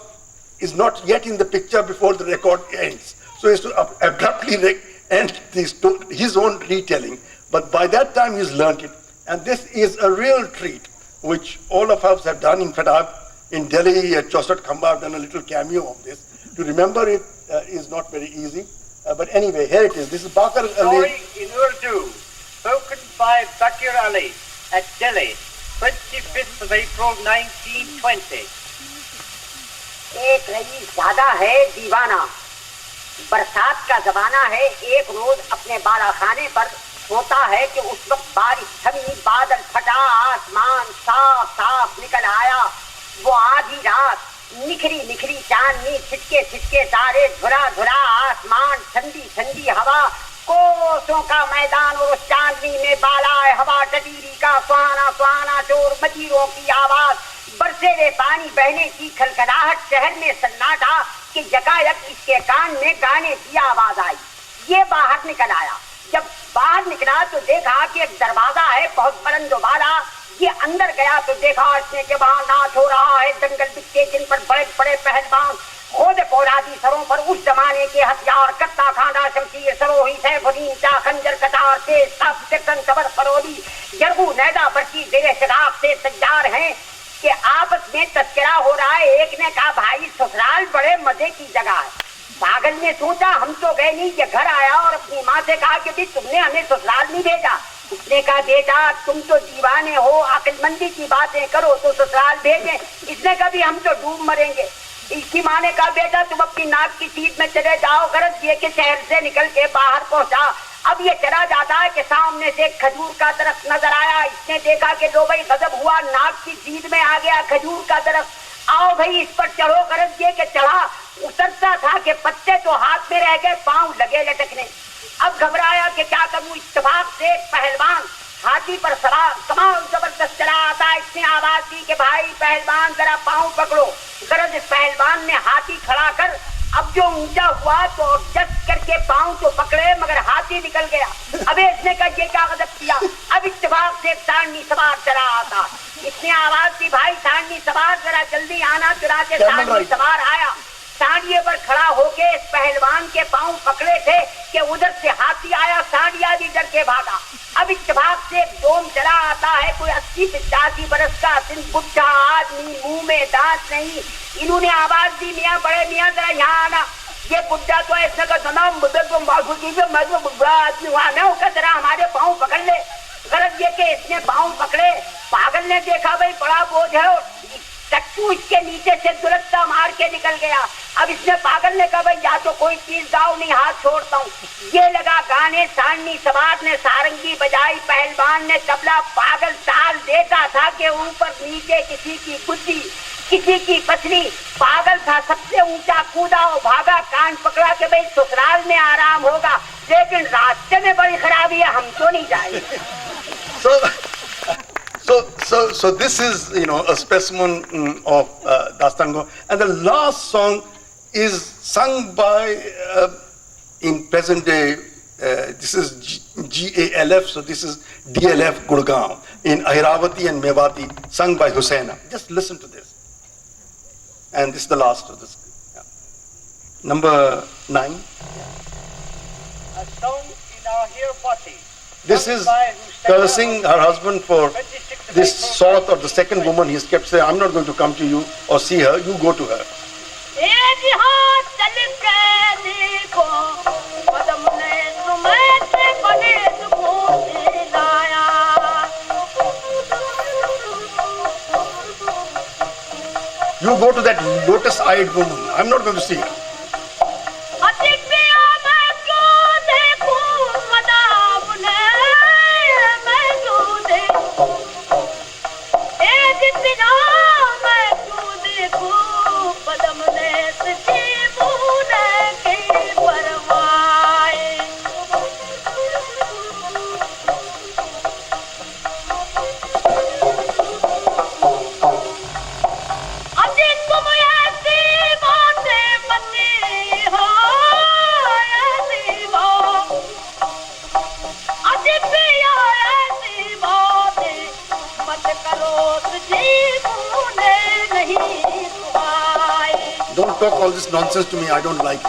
is not yet in the picture before the record ends. So he has to abruptly end his own retelling. But by that time he's learnt it. And this is a real treat, which all of us have done. In fact, in Delhi at Chausat Khamba, I've done a little cameo of this. To remember it is not very easy. But anyway, here it is. This is Bakr Ali. Story in Urdu, spoken by Bakr Ali at Delhi, 25th of April 1920. एक rice ज्यादा है दीवाना, बरसात का जमाना है, एक रोज अपने बालाखाने पर सोता है कि उस वक्त बारिश थमी, बादल फटा, आसमान साफ साफ निकल आया. वो आधी रात, निखरी निखरी चांदनी, छिटके छिटके तारे, धुरा धुरा आसमान, ठंडी ठंडी हवा, कोसों का मैदान और उस चांदनी में बालाए हवा, टटीरी का सुहाना सुहाना चोर, मजीरों की आवाज, बरसेरे पानी बहने की खलखलाहट, शहर में सन्नाटा कि यकायक इसके कान में गाने की आवाज आई. ये बाहर निकल आया. जब बाहर निकला तो देखा कि एक दरवाजा है बहुत बुलंदोबाला. ये अंदर गया तो देखा इसने कि वहां नाच हो रहा है, दंगल बिकते जिन पर बड़े बड़े पहलवान खोद पौरादी सरों पर उस जमाने के हथियार, कत्ता खाना, शमशीर, सरोही, सैफुद्दीन, चा, खंजर, कटार, तेज, तप, सिकन, कबर, फरोली, जरगू, नैदा, बर्ची, जेरे शराब से तैयार हैं कि आपस में तस्करा हो रहा है. एक ने कहा, भाई ससुराल बड़े मजे की जगह है. पागल ने सोचा हम तो गए नहीं. ये घर आया और अपनी माँ से कहा कि तुमने हमें ससुराल नहीं भेजा. उसने कहा, बेटा तुम तो दीवाने हो, अक्लमंदी की बातें करो तो ससुराल भेजें. इसने कहा, हम तो डूब मरेंगे. इसकी माँ ने कहा, बेटा तुम अपनी नाक की सीट में चले जाओ. गरज ये कि शहर से निकल के बाहर पहुंचा. अब ये चला जाता है कि सामने से खजूर का दरख्त नजर आया. इसने देखा कि लो भाई गजब हुआ, नाक की सीट में आ गया खजूर का दरख्त. आओ भाई इस पर चढ़ो. गरज ये कि चढ़ा. उतरता था कि पत्ते तो हाथ में रह गए, पांव लगे लटकने. अब घबराया कि क्या करूं. इत्तेफाक से पहलवान हाथी पर सवार कमाल जबरदस्त चला आता. इसने आवाज दी कि भाई पहलवान जरा पांव पकड़ो. गरज इस पहलवान ने हाथी खड़ा कर अब जो ऊंचा हुआ तो जस करके पांव तो पकड़े मगर हाथी निकल गया. अबे इसने कहा ये क्या गजब किया. अब इत्तेफाक से सांडनी सवार चला आता. इसने आवाज दी, भाई सांडनी सवार जरा जल्दी आना. चुराते सांडनी सवार आया. सांडिये पर खड़ा होके इस पहलवान के पांव पकड़े थे कि उधर से हाथी आया. सांडिया भी डर के भागा. अब इत्तेफाक से डोम चला आता है. कोई 80-85 बरस का बुढ़ा आदमी, मुंह में दांत नहीं. इन्होंने आवाज दी, मियाँ बड़े मियाँ जरा यहाँ आना. ये बुढ़ा तो ऐसा का तमाम बुजुर्ग बुढ़ा आदमी वहां न होकर जरा हमारे पाँव पकड़ ले. गरज ये के इसने पाँव पकड़े. पागल ने देखा भाई बड़ा बोझ है और चक्कू इसके नीचे से दुलत्ता मार के निकल गया. अब इसने पागल ने कहा, भाई या तो कोई चीज गाओ नहीं हाथ छोड़ता हूँ. ये लगा गाने. सांडनी सवार ने सारंगी बजाई, पहलवान ने तबला. पागल ताल देता था कि ऊपर नीचे किसी की बुद्धि, किसी की पसली. पागल था, सबसे ऊंचा कूदा और भागा. कान पकड़ा कि भाई ससुराल में आराम होगा, लेकिन रास्ते में बड़ी खराबी है, हम तो नहीं जाएंगे. So this is, a specimen of Dastango. And the last song is sung by, in present day, this is GALF, so this is DLF Gurgaon, in Ahiravati and Mewati, sung by Hussaina. Just listen to this. And this is the last of this. Yeah. Number 9. A song in our here body. This is cursing her husband for this sort of the second woman. He's kept saying, I'm not going to come to you or see her, you go to her. You go to that lotus-eyed woman. I'm not going to see her. Don't talk all this nonsense to me, I don't like it.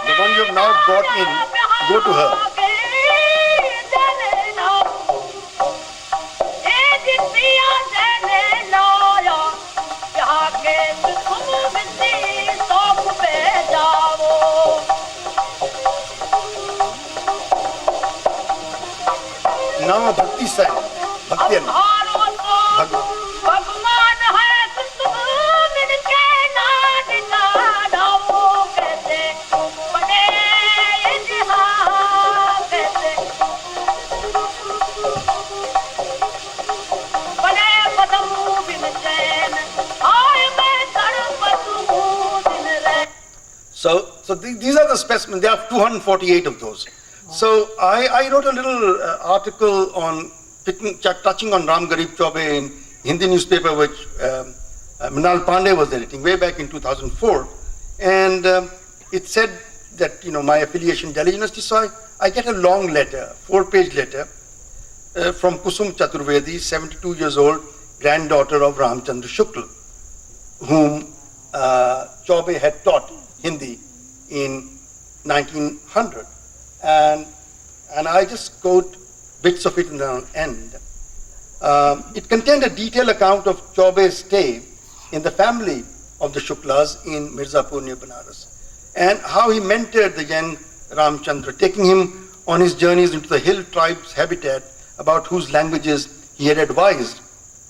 The one you have now brought in, go to her. Now Bhakti side. Bhakti and So these are the specimens. There are 248 of those. So I wrote a little article on touching on Ramgharib Chaube in Hindi newspaper, which Mrinal Pandey was editing way back in 2004, and it said that my affiliation Delhi University. So I get a long letter, 4-page letter from Kusum Chaturvedi, 72 years old, granddaughter of Ramchandra Shukla, whom Chaube had taught Hindi in 1900. And I just quote bits of it in the end. It contained a detailed account of Chaube's stay in the family of the Shuklas in Mirzapur near Banaras, and how he mentored the young Ramchandra, taking him on his journeys into the hill tribes' habitat, about whose languages he had advised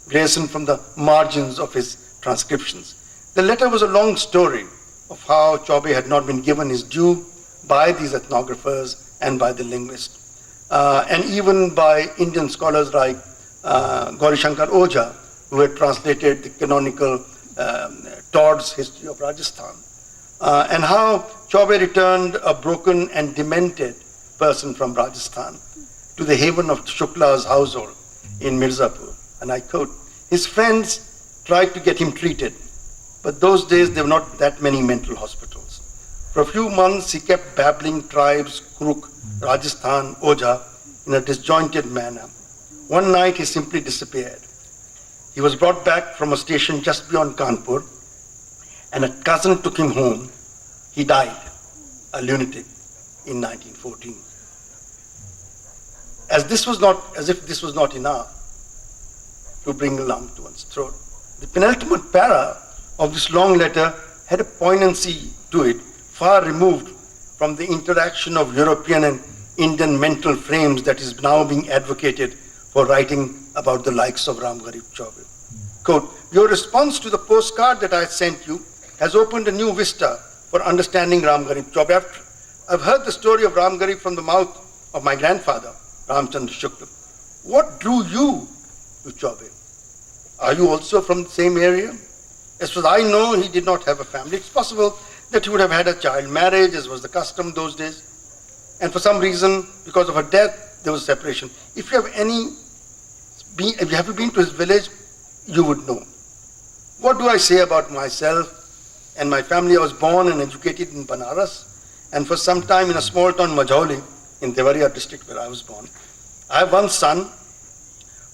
Grierson from the margins of his transcriptions. The letter was a long story of how Chaube had not been given his due by these ethnographers and by the linguists, and even by Indian scholars like Gaurishankar Ojha, who had translated the canonical Todd's History of Rajasthan, and how Chaube returned a broken and demented person from Rajasthan to the haven of Shukla's household in Mirzapur. And I quote, his friends tried to get him treated, but those days there were not that many mental hospitals. For a few months he kept babbling tribes, Kuruk, Rajasthan, Ojha, in a disjointed manner. One night he simply disappeared. He was brought back from a station just beyond Kanpur, and a cousin took him home. He died, a lunatic, in 1914. As if this was not enough to bring a lump to one's throat, the penultimate para of this long letter had a poignancy to it, far removed from the interaction of European and Indian mental frames that is now being advocated for writing about the likes of Ramgharib Chaube. Quote, your response to the postcard that I sent you has opened a new vista for understanding Ramgharib Chaube. I've heard the story of Ramgharib from the mouth of my grandfather, Ramchandra Shukla. What drew you to Chaube? Are you also from the same area? As far as I know, he did not have a family. It's possible that he would have had a child marriage, as was the custom those days. And for some reason, because of her death, there was separation. If you have if you have been to his village, you would know. What do I say about myself and my family? I was born and educated in Banaras, and for some time in a small town, Majhauli, in Devariya district where I was born. I have one son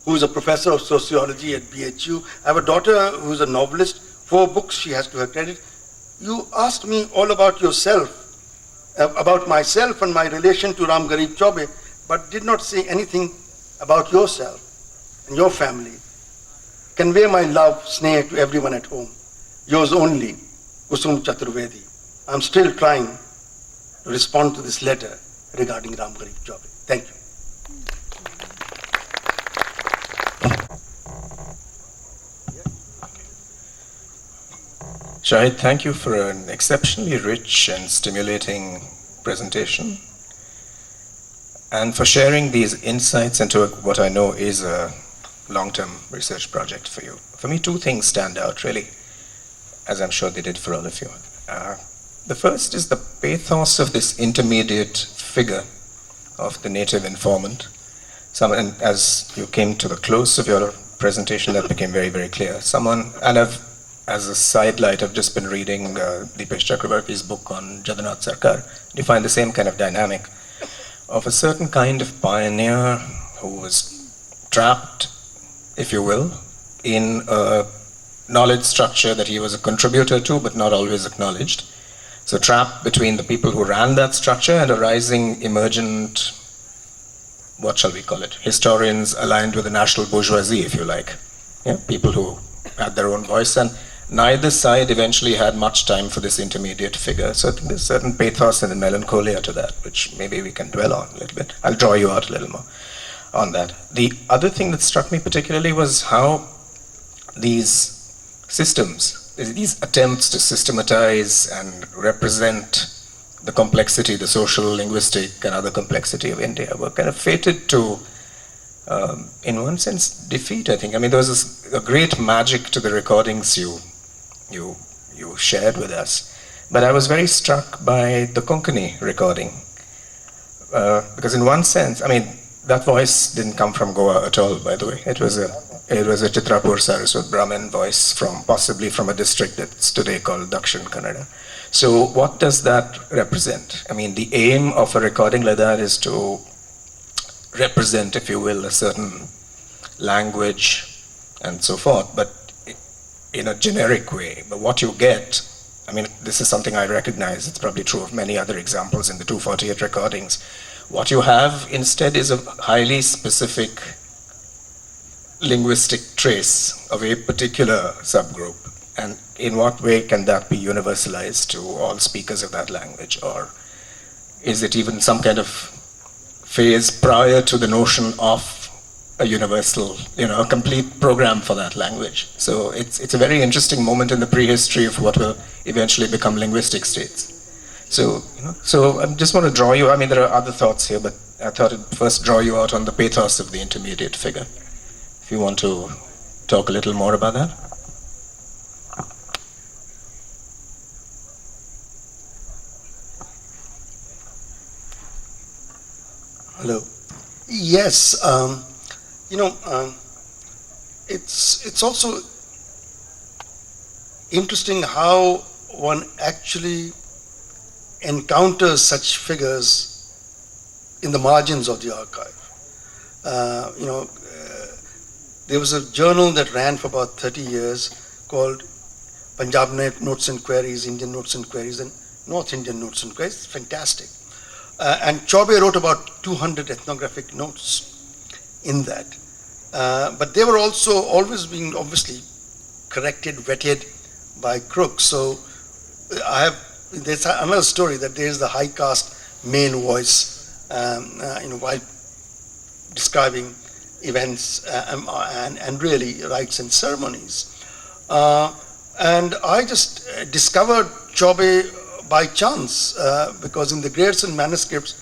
who is a professor of sociology at BHU. I have a daughter who is a novelist. 4 books she has to her credit. You asked me all about yourself, about myself and my relation to Ramgharib Chaube, but did not say anything about yourself and your family. Convey my love, sneh to everyone at home. Yours only, Kusum Chaturvedi. I'm still trying to respond to this letter regarding Ramgharib Chaube. Thank you. Shahid, thank you for an exceptionally rich and stimulating presentation, and for sharing these insights into what I know is a long-term research project for you. For me, 2 things stand out, really, as I'm sure they did for all of you. The first is the pathos of this intermediate figure of the native informant. And as you came to the close of your presentation, that became very, very clear. As a sidelight, I've just been reading Dipesh Chakrabarti's book on Jagannath Sarkar. You find the same kind of dynamic of a certain kind of pioneer who was trapped, if you will, in a knowledge structure that he was a contributor to, but not always acknowledged. So trapped between the people who ran that structure and a rising emergent, what shall we call it, historians aligned with the national bourgeoisie, if you like. Yeah? People who had their own voice, and neither side eventually had much time for this intermediate figure. So I think there's certain pathos and melancholia to that, which maybe we can dwell on a little bit. I'll draw you out a little more on that. The other thing that struck me particularly was how these systems, these attempts to systematize and represent the complexity, the social, linguistic, and other complexity of India were kind of fated to, in one sense, defeat, I think. I mean, there was a great magic to the recordings you shared with us. But I was very struck by the Konkani recording. Because in one sense, I mean, that voice didn't come from Goa at all, by the way. It was a Chitrapur Saraswat Brahmin voice possibly from a district that's today called Dakshin Kannada. So what does that represent? I mean, the aim of a recording like that is to represent, if you will, a certain language and so forth, but in a generic way. But what you get, I mean, this is something I recognize, it's probably true of many other examples in the 248 recordings. What you have instead is a highly specific linguistic trace of a particular subgroup. And in what way can that be universalized to all speakers of that language? Or is it even some kind of phase prior to the notion of a universal, a complete program for that language? So it's a very interesting moment in the prehistory of what will eventually become linguistic states. So I just want to draw you, I mean, there are other thoughts here, but I thought I'd first draw you out on the pathos of the intermediate figure. If you want to talk a little more about that. Hello. Yes, it's also interesting how one actually encounters such figures in the margins of the archive. There was a journal that ran for about 30 years called Punjab Notes and Queries, Indian Notes and Queries, and North Indian Notes and Queries. It's fantastic. And Chaube wrote about 200 ethnographic notes in that. But they were also always being obviously corrected, vetted by crooks. So there's another story that there's the high caste male voice, while describing events and really rites and ceremonies. And I just discovered Chaube by chance, because in the Grierson manuscripts,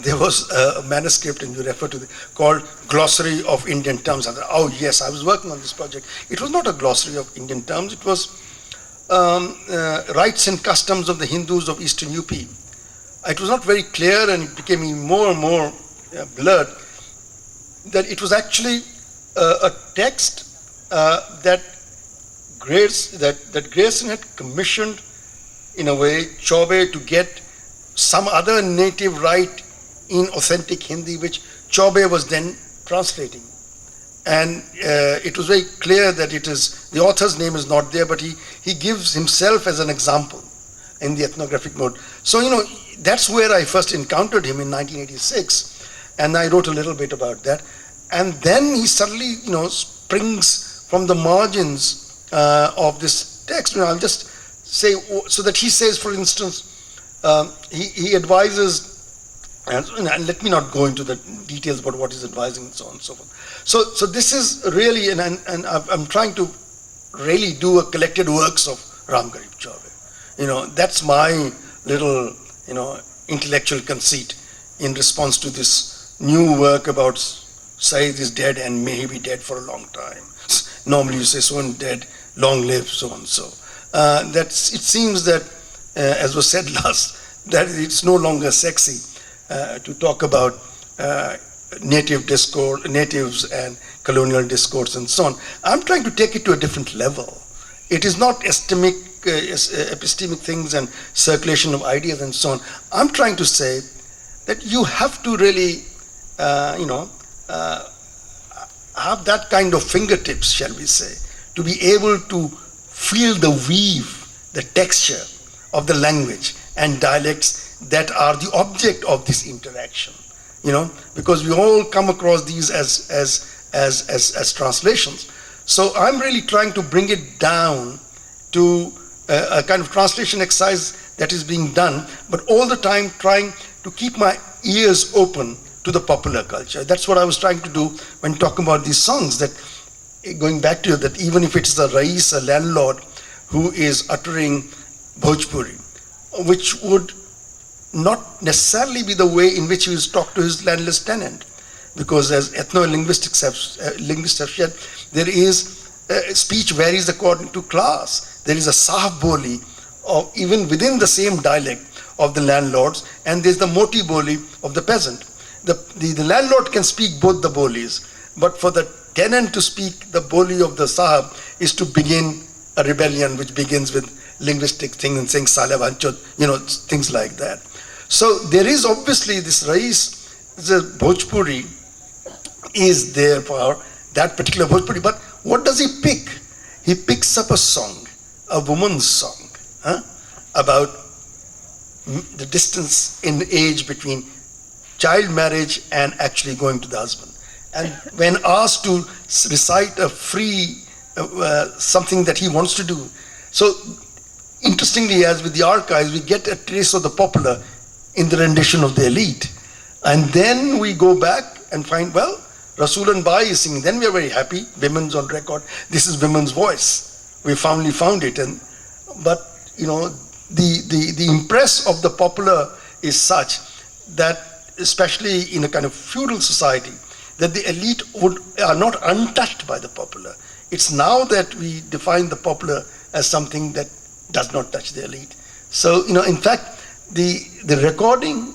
there was a manuscript, and you refer to called Glossary of Indian Terms. I thought, oh yes, I was working on this project. It was not a glossary of Indian terms. It was rights and customs of the Hindus of Eastern UP. It was not very clear, and it became more and more blurred, that it was actually a text that Grierson had commissioned, in a way, Chaube to get some other native right in authentic Hindi, which Chaube was then translating. And it was very clear that it is, the author's name is not there, but he gives himself as an example in the ethnographic mode. So, that's where I first encountered him in 1986, and I wrote a little bit about that. And then he suddenly, springs from the margins of this text. I'll just say, so that he says, for instance, he advises, and let me not go into the details about what he's advising and so on and so forth. So this is really, and I'm trying to really do a collected works of Ramgharib Chaube. That's my little, intellectual conceit in response to this new work about Shahid is dead and may he be dead for a long time. Normally you say so and dead, long live, so on so. It seems that, as was said last, that it's no longer sexy to talk about natives and colonial discourse and so on. I'm trying to take it to a different level. It is not epistemic things and circulation of ideas and so on. I'm trying to say that you have to really, have that kind of fingertips, shall we say, to be able to feel the weave, the texture of the language and dialects that are the object of this interaction. Because we all come across these as translations. So I'm really trying to bring it down to a kind of translation exercise that is being done, but all the time trying to keep my ears open to the popular culture. That's what I was trying to do when talking about these songs, that going back to that even if it's a rais, a landlord, who is uttering Bhojpuri, which would not necessarily be the way in which he was talk to his landless tenant, because as ethno-linguistics linguists have said, there is speech varies according to class. There is a Sahab Boli, or even within the same dialect of the landlords, and there's the Moti Boli of the peasant. The landlord can speak both the bolis, but for the tenant to speak the boli of the Sahab is to begin a rebellion which begins with linguistic things and saying Sale Vanchot, things like that. So there is obviously this rais, the Bhojpuri is there for that particular Bhojpuri, but what does he pick? He picks up a song, a woman's song, about the distance in age between child marriage and actually going to the husband. And when asked to recite a free, something that he wants to do. So interestingly, as with the archives, we get a trace of the popular in the rendition of the elite. And then we go back and find, well, Rasul and Bai is singing. Then we are very happy. Women's on record. This is women's voice. We finally found it. But the impress of the popular is such that, especially in a kind of feudal society, that the elite are not untouched by the popular. It's now that we define the popular as something that does not touch the elite. So, in fact, the recording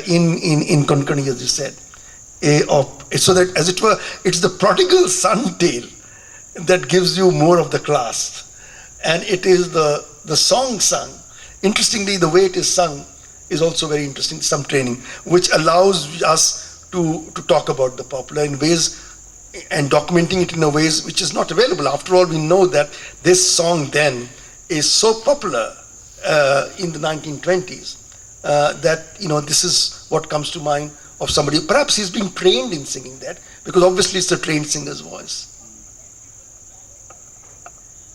in Konkani, as you said, so that, as it were, it's the prodigal son tale that gives you more of the class. And it is the song sung. Interestingly, the way it is sung is also very interesting, some training, which allows us to talk about the popular in ways and documenting it in a ways which is not available. After all, we know that this song then is so popular in the 1920s that, this is what comes to mind of somebody. Perhaps he's being trained in singing that, because obviously it's a trained singer's voice.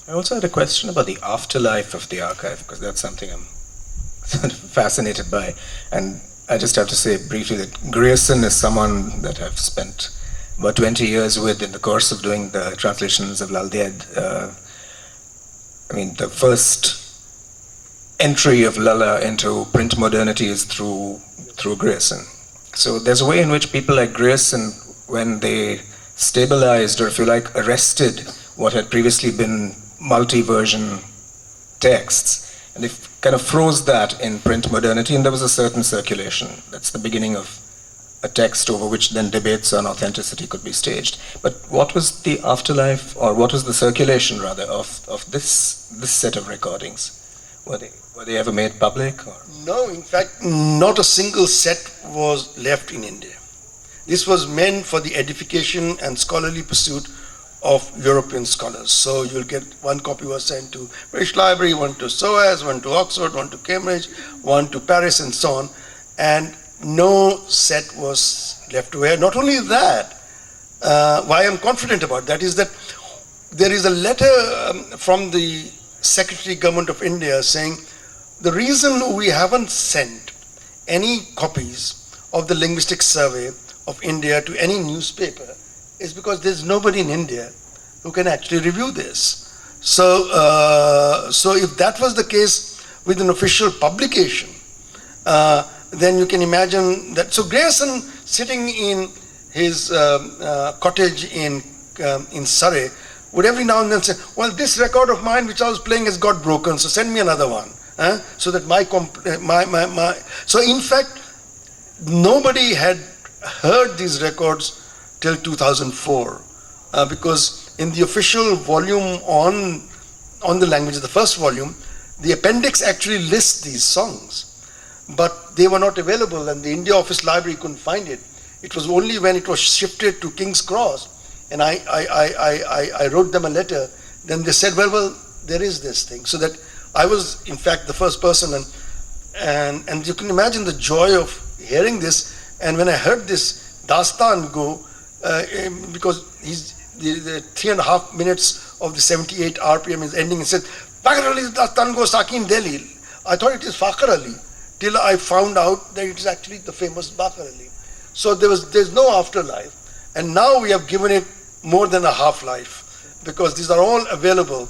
I also had a question about the afterlife of the archive, because that's something I'm sort of fascinated by. And I just have to say briefly that Grierson is someone that I've spent about 20 years with in the course of doing the translations of Lal Ded. The first entry of Lala into print modernity is through Grierson. So there's a way in which people like Grierson, when they stabilized, or if you like, arrested what had previously been multi-version texts, and they kind of froze that in print modernity, and there was a certain circulation. That's the beginning of a text over which then debates on authenticity could be staged. But what was the afterlife, or what was the circulation rather, of this set of recordings? Were they ever made public? Or? No, in fact, not a single set was left in India. This was meant for the edification and scholarly pursuit of European scholars. So you'll get one copy was sent to British Library, one to SOAS, one to Oxford, one to Cambridge, one to Paris, and so on. And no set was left away. Not only that, why I'm confident about that is that there is a letter from the Secretary Government of India saying the reason we haven't sent any copies of the Linguistic Survey of India to any newspaper is because there's nobody in India who can actually review this. So if that was the case with an official publication, then you can imagine that. So Grierson, sitting in his cottage in Surrey, would every now and then say, well, this record of mine which I was playing has got broken, so send me another one. So that so in fact, nobody had heard these records till 2004, because in the official volume on the language, the first volume, the appendix actually lists these songs, but they were not available, and the India Office Library couldn't find it. It was only when it was shifted to King's Cross, and I wrote them a letter, then they said, well, there is this thing. So that I was, in fact, the first person, and you can imagine the joy of hearing this. And when I heard this Dastan go, because the 3.5 minutes of the 78 RPM is ending, and said, Fakhr Ali's Dastan go Saki in Delhi. I thought it is Fakhr Ali, till I found out that it is actually the famous Fakhr Ali. So there's no afterlife, and now we have given it more than a half-life, because these are all available.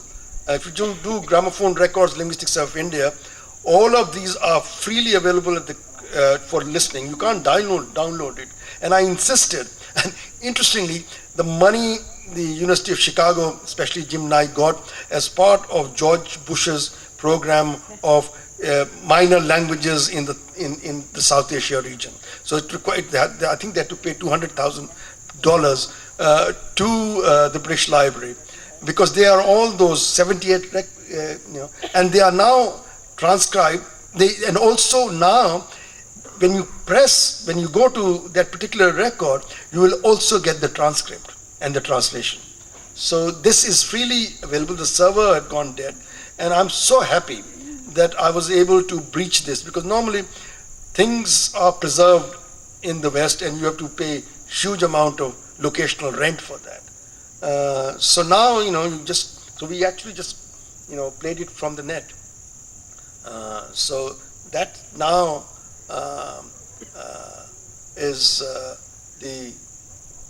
If you do gramophone records, Linguistic Survey of India, all of these are freely available at for listening. You can't download it. And I insisted, and interestingly, the money the University of Chicago, especially Jim Nye, got as part of George Bush's program of minor languages in the South Asia region. So it required, I think they had to pay $200,000 to the British Library, because they are all those 78, and they are now transcribed. And also now, when you go to that particular record, you will also get the transcript and the translation. So this is freely available. The server had gone dead, and I'm so happy that I was able to breach this, because normally things are preserved in the West and you have to pay huge amount of locational rent for that. So now, so we actually just, played it from the net. So that now is the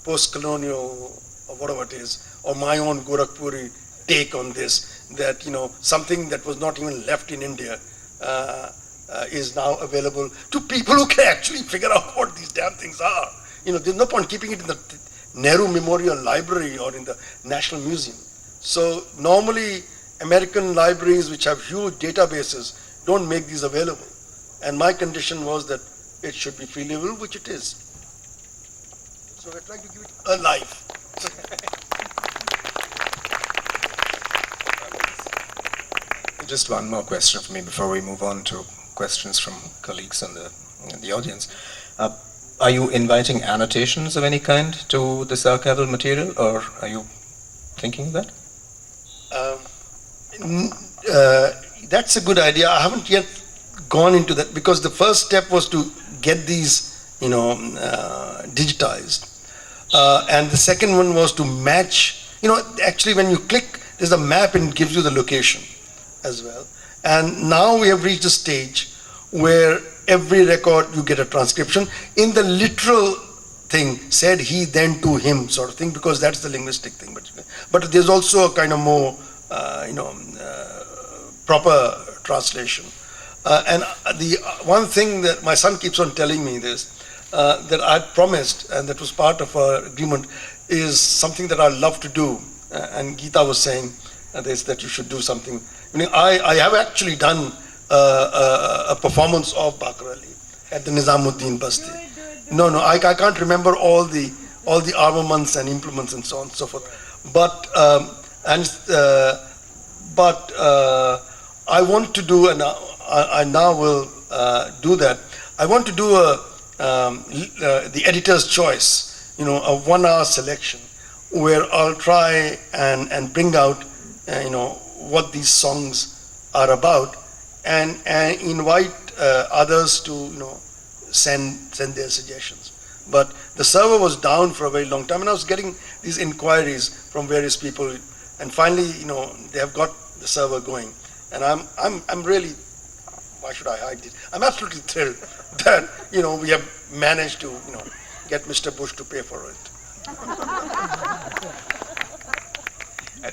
post-colonial, or whatever it is, or my own Gorakhpuri take on this, that something that was not even left in India is now available to people who can actually figure out what these damn things are. There's no point keeping it in the Nehru Memorial Library or in the National Museum. So normally American libraries, which have huge databases, don't make these available. And my condition was that it should be freely available, which it is. So we're trying to give it a life. Just one more question for me before we move on to questions from colleagues in the audience. Are you inviting annotations of any kind to this archival material, or are you thinking of that? That's a good idea. I haven't yet gone into that, because the first step was to get these, digitized. And the second one was to match, actually when you click, there's a map and it gives you the location as well. And now we have reached a stage where every record you get a transcription in the literal thing, said he then to him sort of thing, because that's the linguistic thing. But there's also a kind of more, proper translation. And the one thing that my son keeps on telling me this, that I promised, and that was part of our agreement, is something that I love to do. And Geeta was saying this, that you should do something. I have actually done a performance of Bakr Ali at the Nizamuddin Basti. No, I can't remember all the armaments and implements and so on and so forth. But I want to do, and I now will do that. I want to do the editor's choice, a 1 hour selection where I'll try and bring out, what these songs are about, and invite others to, send their suggestions. But the server was down for a very long time, and I was getting these inquiries from various people, and finally, they have got the server going, and I'm really, why should I hide it? I'm absolutely thrilled that we have managed to get Mr. Bush to pay for it.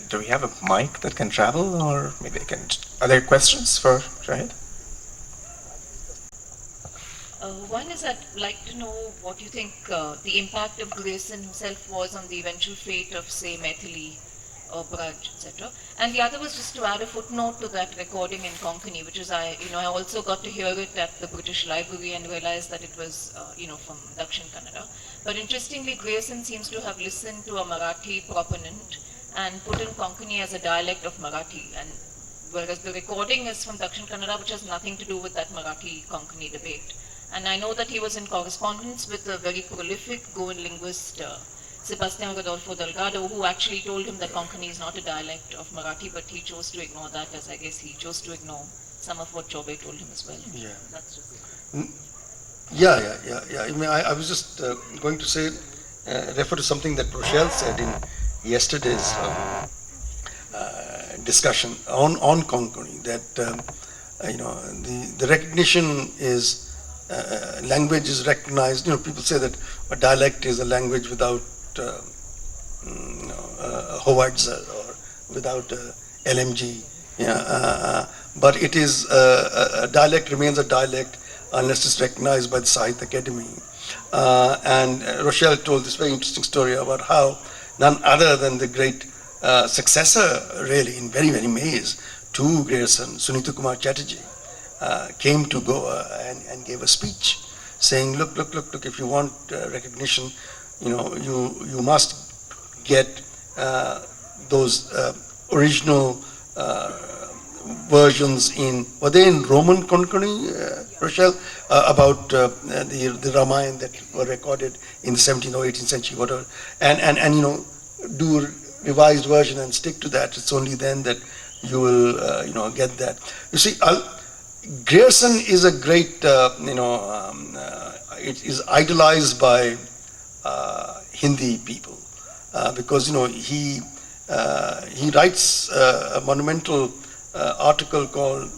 Do we have a mic that can travel, or maybe are there questions for Shahid? One is I'd like to know what you think the impact of Grierson himself was on the eventual fate of, say, Maithili or Braj, etc. And the other was just to add a footnote to that recording in Konkani, which is I also got to hear it at the British Library and realized that it was, from Dakshin Kannada. But interestingly, Grierson seems to have listened to a Marathi proponent and put in Konkani as a dialect of Marathi, and whereas the recording is from Dakshin Kannada, which has nothing to do with that Marathi-Konkani debate. And I know that he was in correspondence with a very prolific Goan linguist, Sebastian Rodolfo Delgado, who actually told him that Konkani is not a dialect of Marathi, but he chose to ignore that, as I guess he chose to ignore some of what Chaube told him as well. Yeah. That's just Yeah. I mean, I was just going to say, refer to something that Rochelle said in yesterday's discussion on Konkani, that the recognition is language is recognized. People say that a dialect is a language without Howitzer or without LMG. But it is a dialect remains a dialect unless it's recognized by the Sahitya Academy. And Rochelle told this very interesting story about how none other than the great successor, really, in very many ways, to Grierson, Sunita Kumar Chatterjee, came to Goa and gave a speech saying, look, if you want recognition, you must get those original versions were they in Roman Konkani, Rochelle, about the Ramayana that were recorded in the 17th or 18th century, whatever, and do revised version and stick to that. It's only then that you will get that. You see, Grierson is a great, it is idolized by Hindi people because he writes a monumental article called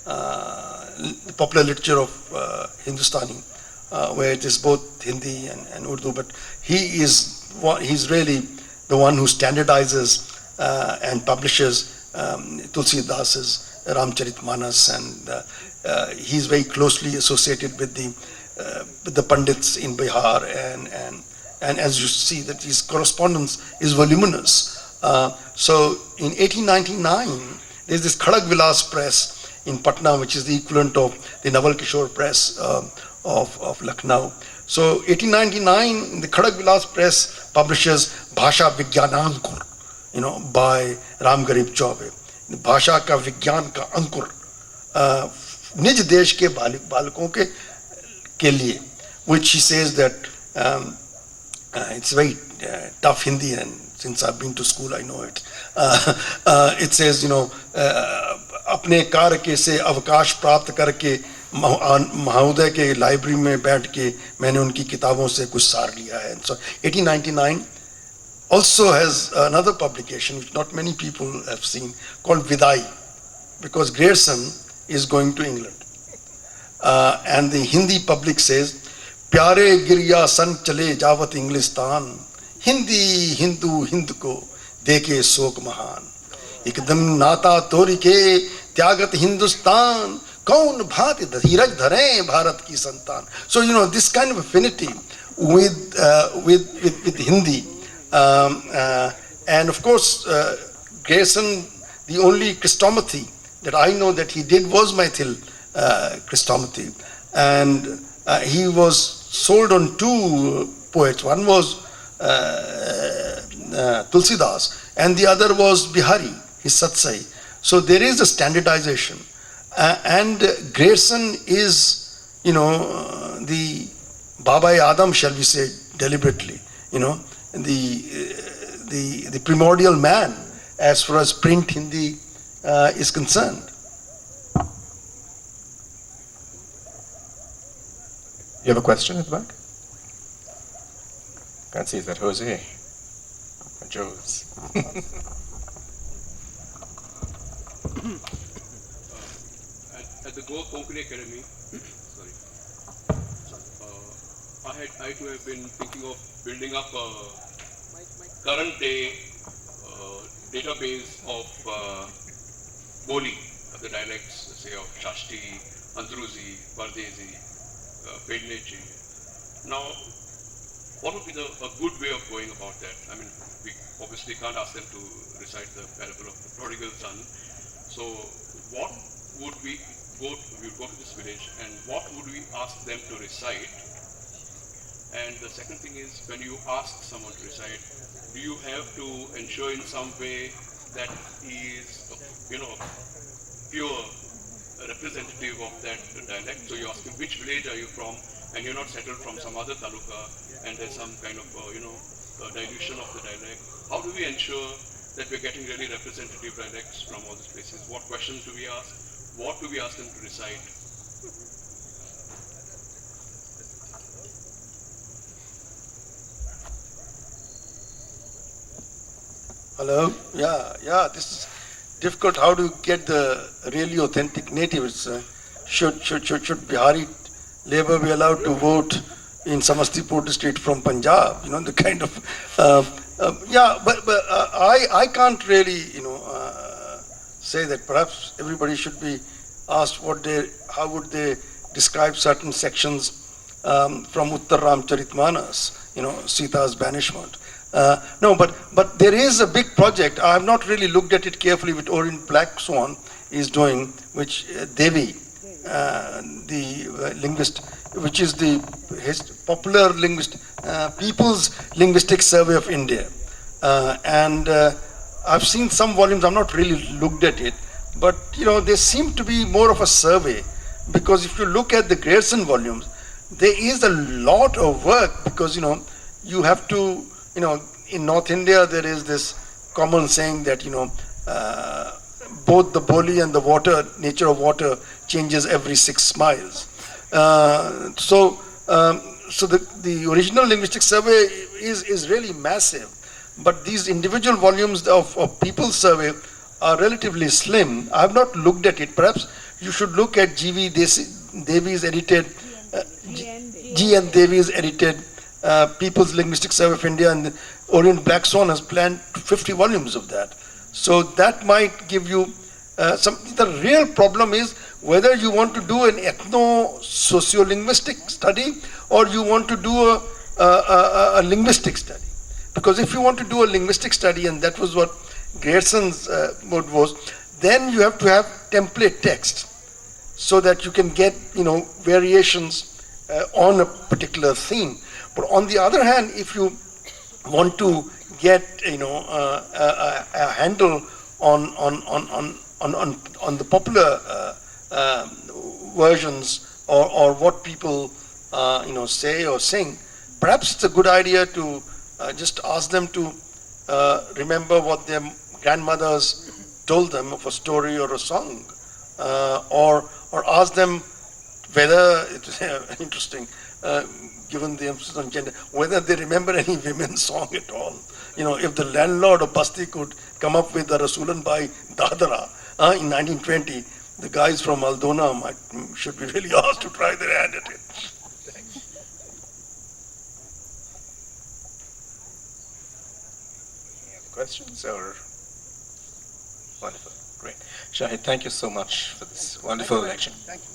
The Popular Literature of Hindustani, where it is both Hindi and Urdu, but he's really the one who standardizes and publishes Tulsidas' Ramcharitmanas, and he's very closely associated with the Pandits in Bihar, and as you see that his correspondence is voluminous. So in 1899, there's this Khadak Vilas press in Patna, which is the equivalent of the Naval Kishore press of Lucknow. So 1899, the Khadak Vilas press publishes Bhasha Vigyanankur, by Ramgharib Chaube. भाषा का विज्ञान का अंकुर निज देश के बालकों के लिए, which he says that it's very tough Hindi, and since I've been to school I know it. It says, अपने कार्य से अवकाश प्राप्त करके महोदय के लाइब्रेरी में बैठ के मैंने उनकी किताबों से कुछ सार लिया है. So 1899 also has another publication which not many people have seen, called Vidai, because Grierson is going to England. And the Hindi public says, प्यारे गिरिया सन चले जावत इंग्लिस्तान, हिंदी हिंदू हिंद को देखे शोक महान, एकदम नाता तोरी के त्यागत Hindustan, Kaun bhati dhiraj dhare Bharat ki santan. So, this kind of affinity with Hindi. And of course, Grierson, the only Christomathy that I know that he did was Maithil Christomathy. And he was sold on two poets. One was Tulsidas, and the other was Bihari, his Satsai. So there is a standardization. And Grierson is, the Baba-i Adam, shall we say, deliberately, the primordial man as far as print Hindi is concerned. You have a question at the back? Can't see, is that Jose? Or Joe's? At the Goa Konkani Academy, sorry, I too have been thinking of building up a current day database of Boli, of the dialects, say of Shashti, Andruzi, Bardezi, Pednechi. Now, what would be a good way of going about that? I mean, we obviously can't ask them to recite the parable of the prodigal son. So, what would we go to this village, and what would we ask them to recite? And the second thing is, when you ask someone to recite, do you have to ensure in some way that he is, pure representative of that dialect? So you ask him, which village are you from? And you're not settled from some other taluka, and there's some kind of, dilution of the dialect. How do we ensure that we're getting really representative dialects from all these places? What questions do we ask? What do we ask them to recite? Hello? Yeah, this is difficult. How to get the really authentic natives? Should Bihari Labour be allowed to vote in Samastipur district from Punjab? The kind of I can't really say that. Perhaps everybody should be asked how would they describe certain sections from Uttar Ramcharitmanas, Sita's banishment. No, but there is a big project. I have not really looked at it carefully, which Orient Black Swan is doing, which Devi, the linguist, which is his popular linguist, People's Linguistic Survey of India. And I've seen some volumes, I've not really looked at it, but they seem to be more of a survey, because if you look at the Grierson volumes, there is a lot of work, because you have to, in North India there is this common saying that both the Boli and the nature of water changes every 6 miles. So the original linguistic survey is really massive, but these individual volumes of People's Survey are relatively slim. I have not looked at it. Perhaps you should look at G.V. Devi's edited, G.N. Devi's edited People's Linguistic Survey of India, and the Orient Black Swan has planned 50 volumes of that. So that might give you the real problem is whether you want to do an ethno-sociolinguistic study or you want to do a linguistic study. Because if you want to do a linguistic study, and that was what Grierson's mode was, then you have to have template text so that you can get variations on a particular theme. But on the other hand, if you want to get a handle on the popular versions or what people say or sing, perhaps it's a good idea to just ask them to remember what their grandmothers told them of a story or a song, or ask them whether it's interesting, given the emphasis on gender, whether they remember any women's song at all. If the landlord of Basti could come up with the Rasulan Bhai Dadara in 1920, the guys from Aldona should be really asked to try their hand at it. Any other questions or wonderful? Great. Shahid, thank you so much for this wonderful lecture. Thank you.